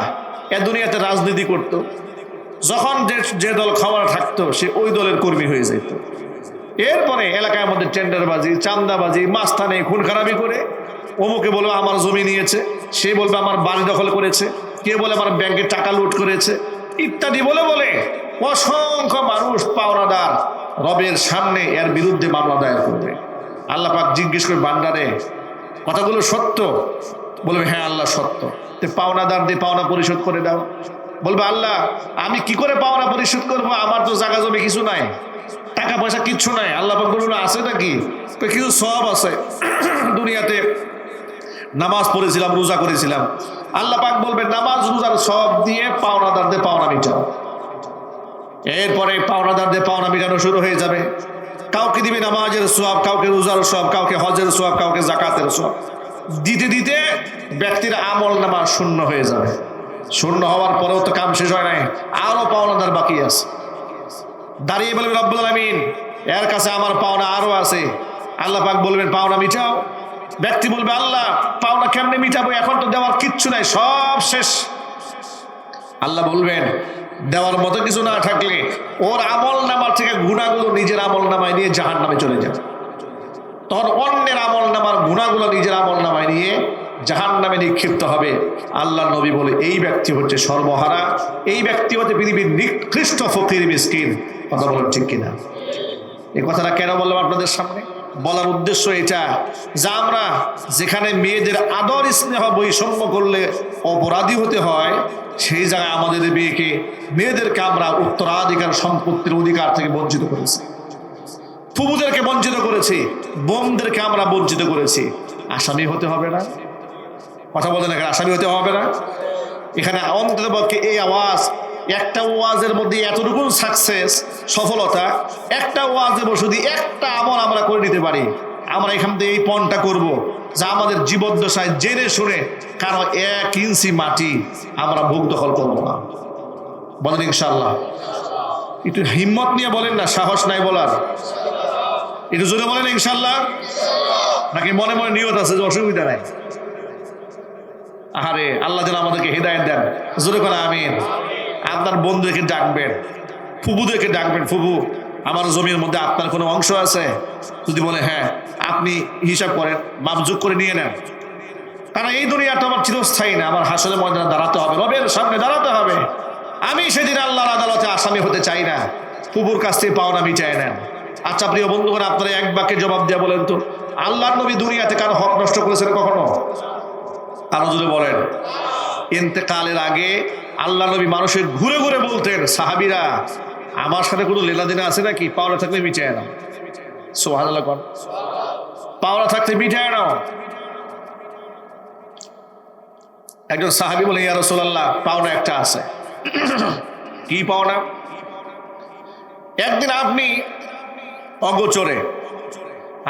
এ দুনিয়াতে রাজনীতি করত, যখন যে দল ক্ষমতা থাকতো সে ওই দলের কর্মী হয়ে যেত। এরপরে এলাকার মধ্যে টেন্ডারবাজি, চান্দাবাজি, মাস্তানি, খুন খারাপি করে অমুকে বলবে আমার জমি নিয়েছে, সে বলবে আমার বাড়ি দখল করেছে, কে বলে আমার ব্যাংকে টাকা লুট করেছে, ইত্যাদি বলে বলে অসংখ্য মানুষ পাওনাদার রবের সামনে এর বিরুদ্ধে মামলা দায়ের করবে। আল্লাহ পাক জিজ্ঞেস করে, বান্দারে কথাগুলো সত্য? বলবে, হ্যাঁ আল্লাহ সত্য। তো পাওনাদার দিয়ে পাওনা পরিশোধ করে দাও। বলবে, আল্লাহ আমি কি করে পাওনা পরিশোধ করবো? আমার তো জায়গা জমি কিছু নাই, টাকা পয়সা কিচ্ছু নাই। আল্লাহ পাক বলবেন, আছে নাকি? কিছু সওয়াব আছে, দুনিয়াতে নামাজ পড়েছিলাম, রোজা করেছিলাম। আল্লাহ পাক বলবেন, নামাজ রোজার সওয়াব দিয়ে পাওনাদারদের পাওনা মিটাও। এরপরে পাওনাদারদের পাওনা মিটানো শুরু হয়ে যাবে। কাউকে দিবে নামাজের সওয়াব, কাউকে রোজার সওয়াব, কাউকে হজের সওয়াব, কাউকে যাকাতের সওয়াব। দিতে দিতে ব্যক্তির আমল নামা শূন্য হয়ে যাবে। শূন্য হওয়ার পরেও তো কাম শেষ হয় নাই, আরো পাওনাদার বাকি আছে। দাঁড়িয়ে বলবে, রব্বুল আলামিন এর কাছে আমার পাওনা আরো আছে। আল্লাহ পাক বলবেন, পাওনা মিটাও। ব্যক্তি বলবে, আল্লাহ পাওনা কেমনে মিটাবো? এখন তো দেওয়ার কিচ্ছু নাই, সব শেষ। আল্লাহ বলবেন, দেওয়ার মতো কিছু না থাকলে ওর আমল নামার থেকে গুনাহগুলো নিজের আমল নামায় নিয়ে জাহান্নামে চলে যাবে। তখন অন্যের আমল নামার গুনাহগুলো নিজের আমল নামায় নিয়ে জাহান্নামে নিক্ষিপ্ত হবে। আল্লাহ নবী বলে, এই ব্যক্তি হচ্ছে সর্বহারা, এই ব্যক্তি হচ্ছে পৃথিবীর নিকৃষ্ট ফকির মিসকিন। কথা বলেন ঠিক কিনা? এই কথাটা কেন বললাম আপনাদের সামনে? বলার উদ্দেশ্য এটা যে আমরা যেখানে মেয়েদের আদর স্নেহ বৈষম্য করলে অপরাধী হতে হয়, সেই জায়গায় আমাদের মেয়েদেরকে আমরা উত্তরাধিকার সম্পত্তির অধিকার থেকে বঞ্চিত করেছি, ফুবুদেরকে বঞ্চিত করেছি, বোনদেরকে আমরা বঞ্চিত করেছি। আসামি হতে হবে না? কথা বলেন, এখানে আসামি হতে হবে না? এখানে অন্ততপক্ষে এই আওয়াজ, একটা ওয়াজের মধ্যে এতটুকু সাকসেস, সফলতা, একটা ওয়াজের যদি একটা আমল আমরা করে নিতে পারি, আমরা এখান থেকে এই পণটা করবো যা আমাদের জীবদ্দশায় জেনে শুনে কারো 1 ইঞ্চি মাটি আমরা ভোগ দখল করবো না। বলেন ইনশাআল্লাহ। একটু হিম্মত নিয়ে বলেন না, সাহস নাই বলার? একটু জোরে বলেন ইনশাআল্লাহ। নাকি মনে মনে নিয়ত আছে যে অসুবিধা নাই? আহারে, আল্লাহ যেন আমাদেরকে হেদায়েত দেন। জোরে করে আমিন। আপনার বন্ধুদেরকে ডাকবেন, ফুবুদেরকে ডাকবেন, ফুবু আমার জমির মধ্যে আপনার কোনো অংশ আছে? যদি বলে হ্যাঁ, আপনি হিসাব করেন, মাপযোগ করে নিয়ে নেন। কারণ এই দুনিয়াটা আমার চিরস্থায়ী না, আমার হাসরের ময়দানে দাঁড়াতে হবে, রবের সামনে দাঁড়াতে হবে। আমি সেদিন আল্লাহর আদালতে আসামি হতে চাই না। ফুবুর কাছ থেকে পাওনা মিটায় নেন। আচ্ছা প্রিয় বন্ধুগণ, আপনারা এক বাক্যে জবাব দিয়ে বলেন তো, আল্লাহর নবী দুনিয়াতে কারো হক নষ্ট করেছেন কখনো? আরো যদি বলেন। ইন্তেকালের আগে আল্লাহ নবী মানুষের ঘুরে ঘুরে বলতেন, সাহাবীরা আমার সাথে কোনো লেনাদেনা আছে নাকি? পাওনা থাকলে মিটায় নাও। সুবহানাল্লাহ। পাওনা থাকলে মিটায় নাও। একজন সাহাবী বলে, ইয়া রাসূলুল্লাহ, পাওনা একটা আছে। কি পাওনা? একদিন আপনি অগোচরে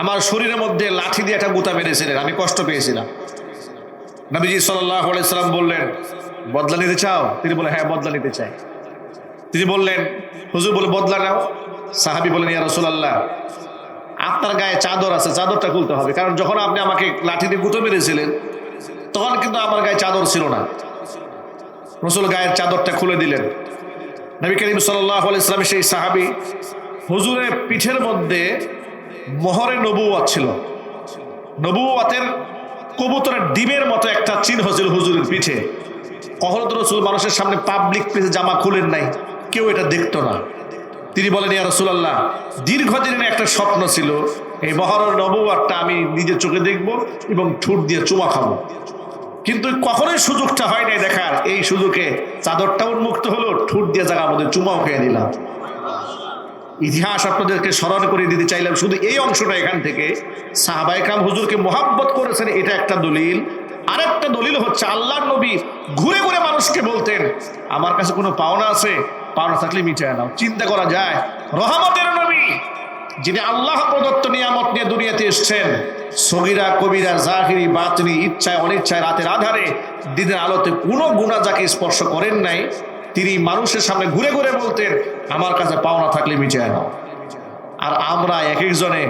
আমার শরীরের মধ্যে লাঠি দিয়ে একটা গুতা মেরেছিলেন, আমি কষ্ট পেয়েছিলাম। নবীজি সাল্লাল্লাহু আলাইহি সাল্লাম বললেন, বদলা নিতে চাও? তিনি বলে, হ্যাঁ, বদলা নিতে চাই। তিনি বললেন, হুজুর বলে, বদলা নাও। সাহাবী বলেন, ইয়া রাসূলুল্লাহ, আপনার গায়ে চাদর আছে, চাদরটা খুলতে হবে, কারণ যখন আপনি আমাকে লাঠি দিয়ে গুঁতো মেরেছিলেন তখন কিন্তু আমার গায়ে চাদর ছিল না। রাসূল গায়ের চাদরটা খুলে দিলেন। নবী করিম সাল্লাল্লাহু আলাইহি সাল্লাম সেই সাহাবী, হুজুরের পিঠের মধ্যে মোহরে নবুওয়াত ছিল। নবুওয়াতের কবুতরের ডিমের মতো একটা চিহ্ন ছিল হুজুরের পিঠে। কখনো তো রাসূল মানুষের সামনে পাবলিক প্লেসে জামা খুলেন নাই, কেউ এটা দেখতো না। তিনি বলেন, ইয়া রাসূলুল্লাহ, দীর্ঘদিনের একটা স্বপ্ন ছিল, এই মোহরের নবুওয়াতটা আমি নিজের চোখে দেখব এবং ঠোঁট দিয়ে চুমা খাবো, কিন্তু কখনোই সুযোগটা হয় নাই দেখার। এই সুযোগে চাদরটা উন্মুক্ত হলো, ঠোঁট দিয়ে জায়গা আমাদের চুমাও খেয়ে দিলাম। ইতিহাস আপনাদেরকে স্মরণ করে দিতে চাইলাম শুধু এই অংশটা এখান থেকে। সাহাবায়ে কেরাম হুজুরকে মোহাব্বত করেছেন, এটা একটা দলিল। আরেকটা দলিল হচ্ছে আল্লাহর নবী ঘুরে ঘুরে মানুষকে বলতেন, আমার কাছে কোনো পাওনা আছে, পাওনা থাকলে মিটায় নাও। চিন্তা করা যায়, রহমতের নবী, যিনি আল্লাহ প্রদত্ত নিয়ামত নিয়ে দুনিয়াতে এসেছেন, সগীরা কবিরা জাহিরি বাতিনি, ইচ্ছায় অনিচ্ছায়, রাতের আধারে দিনের আলোতে কোনো গুনাহ যাকে স্পর্শ করেন নাই, তিনি মানুষের সামনে ঘুরে ঘুরে বলতেন, আমার কাছে পাওনা থাকলে মিটায় নাও। আর আমরা এক একজনে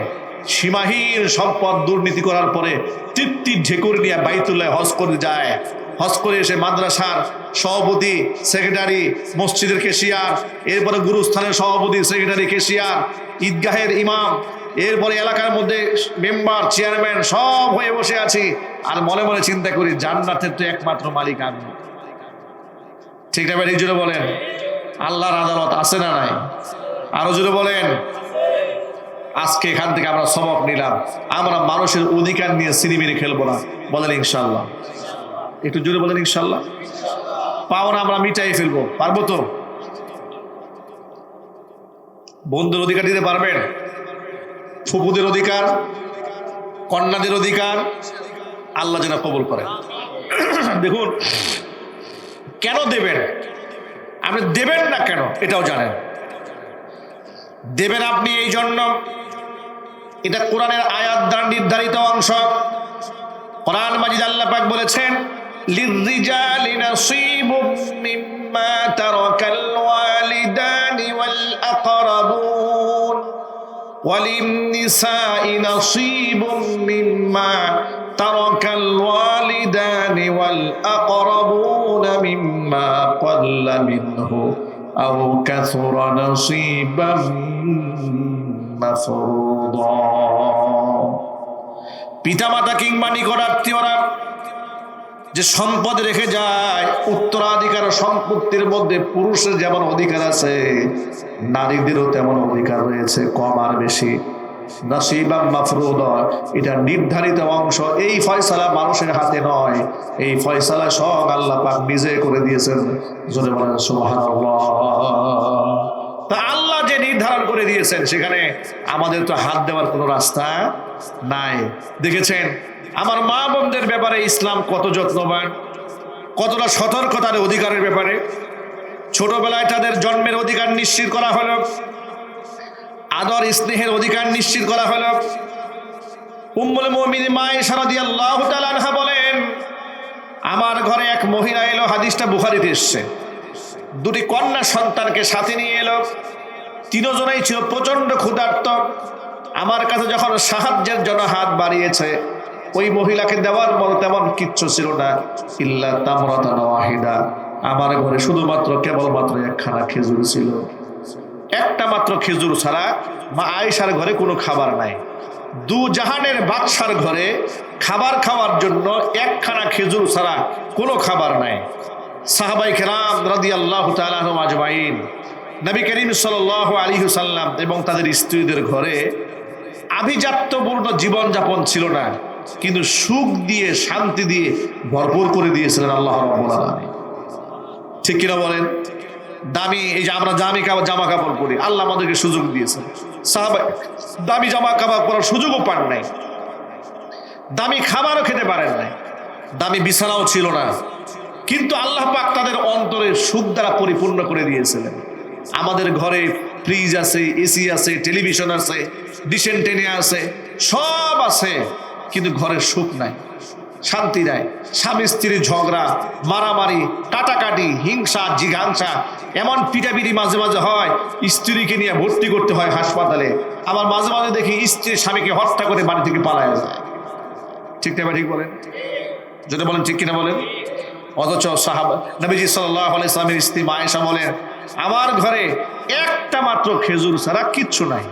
সীমাহীন সম্পদ দুর্নীতি করার পরে তৃপ্তির ঢেকুর নিয়ে বাইতুল্লাহ হজ করে যায়। হজ করে এসে মাদ্রাসার সভাপতি, সেক্রেটারি, মসজিদের কেশিয়ার, এরপরে গুরুস্থানের সভাপতি, সেক্রেটারি, কেশিয়ার, ঈদগাহের ইমাম, এরপরে এলাকার মধ্যে মেম্বার, চেয়ারম্যান সব হয়ে বসে আছি, আর মনে মনে চিন্তা করি জান্নাতের তো একমাত্র মালিক আমি। ঠিক না ভাই? জুড়ে বলেন, আল্লাহর আদালত আছে না নাই? আরো জুড়ে বলেন। আজকে এখান থেকে আমরা সবক নিলাম, আমরা মানুষের অধিকার নিয়ে সিনেমিনে খেলবো না। বলেন ইনশাল্লাহ। একটু জোরে বলেন ইনশাল্লাহ। পাওনা আমরা মিটাই ফেলবো, পারবো তো? বন্ধুর অধিকার দিতে পারবেন? ফুপুদের অধিকার, কন্যাদের অধিকার, আল্লাহ যেন কবুল করেন। দেখুন, কেন দেবেন? আপনি দেবেন না কেন এটাও জানেন। দেবেন আপনি এই জন্য, এটা কোরআনের আয়াত দ্বারা নির্ধারিত অংশ। কোরআন মাজিদ আল্লাহ পাক বলেছেন, লিররিজালি নাসীবুম মিম্মা তারাকাল ওয়ালিদানি ওয়াল আকরাবুন ওয়ালিন-নিসাই নাসীবুম মিম্মা তারাকাল ওয়ালিদানি ওয়াল আকরাবুন মিম্মা ক্বাল্লা মিনহু আও কাসুরা নাসীবাম মাফরুদা। পিতামাতা কিংবা নিকটাত্মীয়রা যে সম্পদ রেখে যায়, উত্তরাধিকার সম্পত্তির মধ্যে পুরুষের যেমন অধিকার আছে, নারীদেরও তেমন অধিকার রয়েছে, কম আর বেশি। নাসিবাম মাফরুদা, এটা নির্ধারিত অংশ। এই ফয়সালা মানুষের হাতে নয়, এই ফয়সালা সব আল্লাহ পাক নিজে করে দিয়েছেন। জোরে বলেন সুবহানাল্লাহ। তা আল্লাহ যে নির্ধারণ করে দিয়েছেন, সেখানে আমাদের তো হাত দেওয়ার কোনো রাস্তা নাই। দেখেছেন আমার মা বোনদের ব্যাপারে ইসলাম কত যত্নবান, কতটা সতর্কতার অধিকারের ব্যাপারে। ছোটবেলায় তাদের জন্মের অধিকার নিশ্চিত করা হলো, আদর স্নেহের অধিকার নিশ্চিত করা হলো। উম্মুল মুমিনিন মা আয়েশা রাদিয়াল্লাহু তাআলা আনহা বলেন, আমার ঘরে এক মহিলা এলো, হাদিসটা বুখারীতে এসেছে। দুটি কন্যা সন্তানকে সাথে নিয়ে এলো, তিনজনেই ছিল প্রচন্ড ক্ষুধার্ত। আমার কাছে যখন সাহায্যের জন্য হাত বাড়িয়েছে, ওই মহিলাকে দেওয়ার মতো তেমন কিচ্ছু ছিল না, ইল্লা তামরাতান ওয়াহিদা। আমার ঘরে শুধুমাত্র কেবলমাত্র একখানা খেজুর ছিল। একটা মাত্র খেজুর ছাড়া মা আয়েশার ঘরে কোনো খাবার নাই। দু জাহানের বাদশার ঘরে খাবার খাওয়ার জন্য একখানা খেজুর ছাড়া কোনো খাবার নাই। সাহাবায়ে কেরাম রাদিয়াল্লাহু তাআলা আনহুম আজমাইন, নবী করিম সাল্লাল্লাহু আলাইহি ওয়াসাল্লাম এবং তাদের স্ত্রীদের ঘরে আভিজাত্যপূর্ণ জীবনযাপন ছিল না, কিন্তু সুখ দিয়ে, শান্তি দিয়ে ভরপুর করে দিয়েছিলেন আল্লাহ রাব্বুল আলামিন। ঠিক কিনা বলেন? দামি, এই যে আমরা জামা কাপড় পরি, আল্লাহ আমাদেরকে সুযোগ দিয়েছেন। সাহাবা দামি জামা কাপড় পরার সুযোগও পান নাই, দামি খাবারও খেতে পারেন নাই, দামি বিছানাও ছিল না, কিন্তু আল্লাহ পাক তাদের অন্তরের সুখ দ্বারা পরিপূর্ণ করে দিয়েছিলেন। আমাদের ঘরে ফ্রিজ আছে, এসি আছে, টেলিভিশন আছে, ডিশ এন্টেনা আছে, সব আছে, কিন্তু ঘরের সুখ নাই, শান্তি নাই। স্বামী স্ত্রীর ঝগড়া, মারামারি, কাটাকাটি, হিংসা, জিঘাংসা, এমন পিটাপিটি মাঝে মাঝে হয়, স্ত্রীকে নিয়ে ভর্তি করতে হয় হাসপাতালে। আবার মাঝে মাঝে দেখি স্ত্রী স্বামীকে হত্যা করে বাড়ি থেকে পালায় যায়। ঠিক না ঠিক বলেন? যদি বলেন ঠিক কিনা বলেন। অথচ সাহাবা নবীজি সাল্লাল্লাহু আলাইহি সাল্লামের স্ত্রী মা আয়েশা বলেন, আমার ঘরে একটা মাত্র খেজুর ছাড়া কিচ্ছু নাই।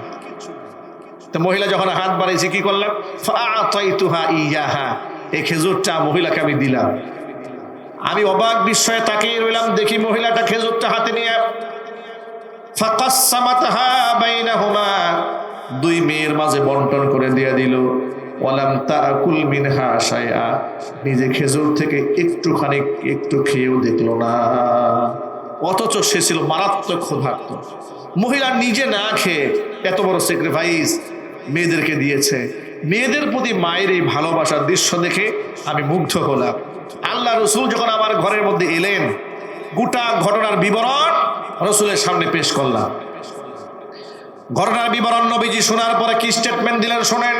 তো মহিলা যখন হাত বাড়িয়েছে, কি করলাম? ফাআতাইতুহা ইয়াহা, এই খেজুরটা মহিলাকে আমি দিলাম। আমি অবাক বিস্ময়ে তাকিয়ে রইলাম, দেখি মহিলাটা খেজুরটা হাতে নিয়ে ফাকাসসামাতহা বাইনাহুমা, দুই মেয়ের মাঝে বন্টন করে দিয়ে দিল। ওয়ালাম তাকুল মিনহা শাইআ, নিজে খেজুর থেকে একটু খেয়েও দেখলো না। অথচ সে ছিল মারাত্মক ক্ষুধার্ত। মহিলা নিজে না খেয়ে এত বড় স্যাক্রিফাইস মেয়েদেরকে দিয়েছে। মেয়েদের প্রতি মায়ের এই ভালোবাসার দৃশ্য দেখে আমি মুগ্ধ হলাম। আল্লাহ রসুল যখন আমার ঘরের মধ্যে এলেন, গোটা ঘটনার বিবরণ রসুলের সামনে পেশ করলাম। ঘটনার বিবরণ নবীজি শোনার পরে কি স্টেটমেন্ট দিলেন শোনেন।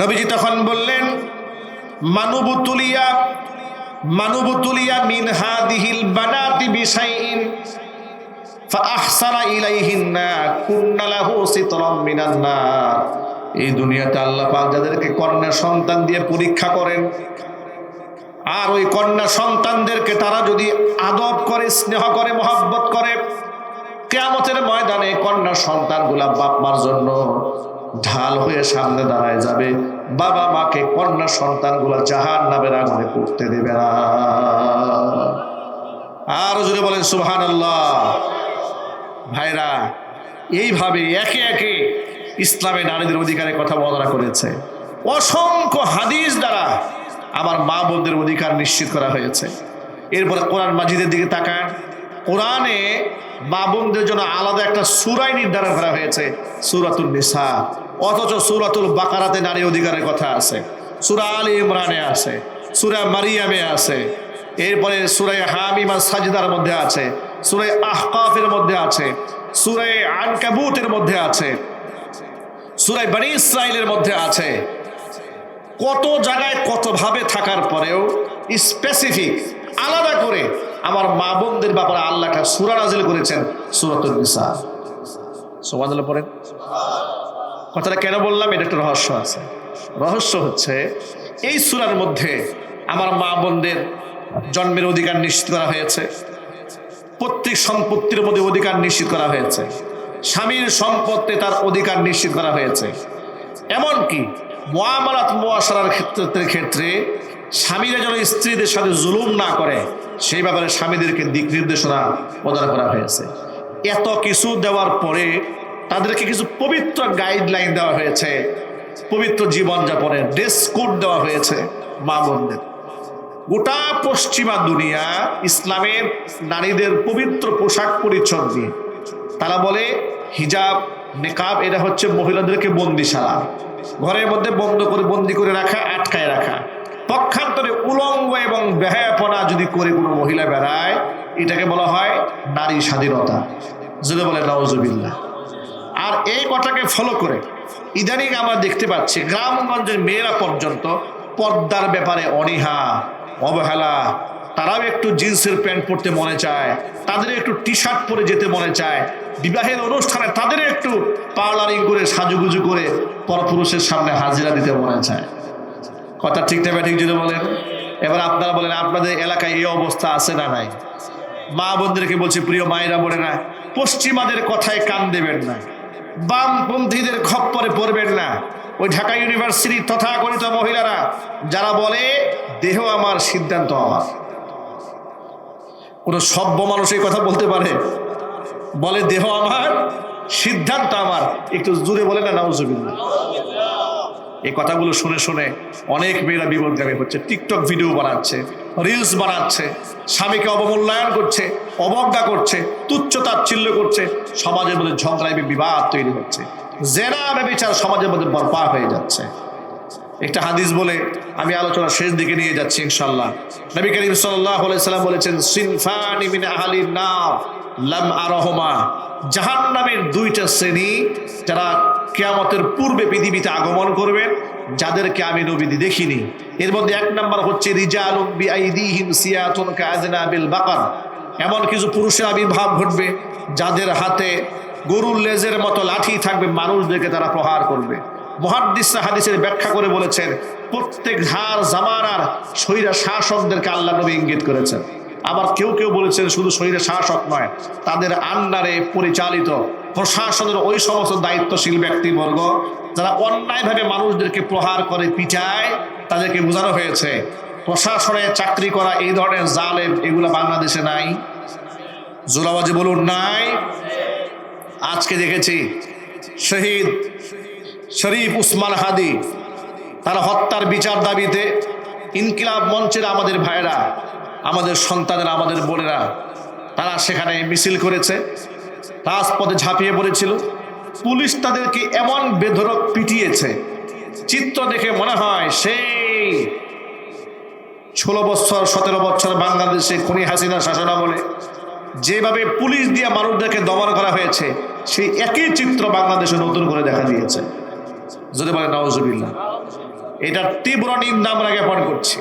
নবীজি তখন বললেন, মানুবতুলিয়া মিন হাদিহিল বানাতি বিশাইইন ফাআহসানা ইলাইহিন্না কুন্না লাহু সিতরাম মিনান নার। এই দুনিয়াতে আল্লাহ পাক যাদেরকে কন্যা সন্তান দিয়ে পরীক্ষা করেন, আর ওই কন্যা সন্তানদেরকে তারা যদি আদব করে, স্নেহ করে, মহব্বত করে, কিয়ামতের ময়দানে কন্যা সন্তানগুলা বাপ মার জন্য ঢাল হয়ে সামনে দাঁড়ায় যাবে। বাবা মাকে কন্যা সন্তানগুলা জাহান্নামের আগুনে পড়তে দেবে না। আর যদি বলেন সুবহানাল্লাহ। ভাইরা, এইভাবে একে একে ইসলামে নারীদের অধিকারের কথা বর্ণনা করেছে। অসংখ্য হাদিস দ্বারা আমার মা বোনদের অধিকার নিশ্চিত করা হয়েছে। এরপরে কোরআন মাজিদের দিকে তাকান, কোরআনে মা বোনদের জন্য আলাদা একটা সূরা নির্ধারণ করা হয়েছে, সূরাতুন নিসা। অথচ সূরাতুল বাকারাতে নারী অধিকারের কথা আছে, সূরা আলে ইমরানে আছে, সূরা মারিয়ামে আছে, এরপরে সূরা হামিম আর সাজদার মধ্যে আছে, সূরা আহকাফের মধ্যে আছে, সূরা আনকাবুতের মধ্যে আছে, সূরা বনী ইসরাইলের মধ্যে আছে। কত জায়গায় কতভাবে থাকার পরেও স্পেসিফিক আলাদা করে আমার মা বোনদের ব্যাপারে আল্লাহ একটা সূরা নাযিল করেছেন, সূরাতুন নিসা। সুবহানাল্লাহ পড়েন। কথাটা কেন বললাম? এটা একটা রহস্য আছে। রহস্য হচ্ছে এই সূরার মধ্যে আমার মা বোনদের জন্মের অধিকার নিশ্চিত করা হয়েছে, প্রত্যেক সম্পত্তির মধ্যে অধিকার নিশ্চিত করা হয়েছে, স্বামীর সম্পত্তি তার অধিকার নিশ্চিত করা হয়েছে। এমনকি মুআমালাত মুআশারার ক্ষেত্রে স্বামীরা যেন স্ত্রীদের সাথে জুলুম না করে সেই ব্যাপারে স্বামীদেরকে দিক নির্দেশনা প্রদান করা হয়েছে। এত কিছু দেওয়ার পরে তাদেরকে কিছু পবিত্র গাইডলাইন দেওয়া হয়েছে, পবিত্র জীবনযাপনের ড্রেস কোড দেওয়া হয়েছে মা বোনদের। গোটা পশ্চিমা দুনিয়া ইসলামের নারীদের পবিত্র পোশাক পরিচ্ছদ দিয়ে, তারা বলে হিজাব, নিকাব, এটা হচ্ছে মহিলাদেরকে বন্দিশালা, ঘরের মধ্যে বন্দি করে রাখা, আটকায় রাখা। পক্ষান্তরে উলঙ্গ এবং বেহায়াপনা যদি করে কোনো মহিলা বেড়ায়, এটাকে বলা হয় নারী স্বাধীনতা। যদি বলে নাউজুবিল্লাহ। আর এই কথাকে ফলো করে ইদানিং আমরা দেখতে পাচ্ছি গ্রামগঞ্জের মেয়েরা পর্যন্ত পর্দার ব্যাপারে অনীহা, অবহেলা। তারাও একটু জিন্সের প্যান্ট পরতে মনে চায়, তাদের একটু টি শার্ট পরে যেতে মনে চায়, বিবাহের অনুষ্ঠানে তাদের একটু পার্লারিং করে সাজুগুজু করে পরপুরুষের সামনে হাজিরা দিতে মনে চায়। কথা ঠিক না ঠিক যদি বলেন? এবার আপনারা বলেন, আপনাদের এলাকায় এই অবস্থা আছে না নাই? মা বোনদেরকে বলছি, প্রিয় মায়েরা বলে না, পশ্চিমাদের কথায় কান দেবেন না, বামপন্থীদের খপ্পরে পড়বেন না। ওই ঢাকা ইউনিভার্সিটি তথাকথিত মহিলারা যারা বলে দেহ আমার, সিদ্ধান্ত আমার। কোন সভ্য মানুষ এই কথা বলতে পারে? বলে দেহ আমার, সিদ্ধান্ত আমার। একটু জোরে বলে না নাউজুবিল্লাহ। এই কথাগুলো শুনে শুনে অনেক মেয়েরা বিপদগামী হচ্ছে, টিকটক ভিডিও বানাচ্ছে, রিলস বানাচ্ছে, স্বামীকে অবমূল্যায়ন করছে, অবজ্ঞা করছে, তুচ্ছ-তাচ্ছিল্য করছে, সমাজের মধ্যে ঝগড়ায় বিবাদ তৈরি হচ্ছে, জেনা ব্যভিচার সমাজের মধ্যে বরপা হয়ে যাচ্ছে। একটা হাদিস বলে আমি আলোচনা শেষ দিকে নিয়ে যাচ্ছি ইনশাআল্লাহ। নবী করিম সাল্লাল্লাহু আলাইহি সাল্লাম বলেছেন, সিনফানি মিন আহলিন নার লাম আরাহুমা, জাহান্নামের দুইটা শ্রেণী যারা কিয়ামতের পূর্বে পৃথিবীতে আগমন করবেন, যাদেরকে আমি নবী দেখিনি। এর মধ্যে এক নাম্বার হচ্ছে রিজালুম বিআইদিহিম সিয়াতুন কাযনাবিল বাকার, এমন কিছু পুরুষের আবির্ভাব ঘটবে যাদের হাতে গরুর লেজের মতো লাঠি থাকবে, মানুষদেরকে তারা প্রহার করবে। মুহাদ্দিসরা হাদিসের ব্যাখ্যা করে বলেছেন, প্রত্যেক হার জামানার স্বৈরা শাসকদেরকে আল্লাহ নবী ইঙ্গিত করেছেন। আবার কেউ কেউ বলেছেন শুধু স্বৈরা শাসক নয়, তাদের আন্ডারে পরিচালিত প্রশাসনের ওই সমস্ত দায়িত্বশীল ব্যক্তিবর্গ যারা অন্যায়ভাবে মানুষদেরকে প্রহার করে, পিটায়, তাদেরকে বোঝানো হয়েছে প্রশাসনে চাকরি করা এই ধরনের জালেম এগুলো বাংলাদেশে নাই। জোরাবাজি বলুন নাই। আজকে দেখেছি শহীদ শরীফ উসমান হাদি, তারা হত্যার বিচার দাবিতে ইনকিলাব মঞ্চের আমাদের ভাইরা, আমাদের সন্তানেরা, আমাদের বোনেরা, তারা সেখানে মিছিল করেছে, রাজপথে ঝাঁপিয়ে পড়েছিল। পুলিশ তাদেরকে এমন বেধড়ক পিটিয়েছে, চিত্র দেখে মনে হয় সেই 16 বছর 17 বছর বাংলাদেশে খুনি হাসিনা শাসনামলে যেভাবে পুলিশ দিয়ে মানুষদেরকে দমন করা হয়েছে, সেই একই চিত্র বাংলাদেশে নতুন করে দেখা দিয়েছে। যদি বলে নাউজুবিল্লাহ, এটার তীব্র নিন্দা আমরা জ্ঞাপন করছি।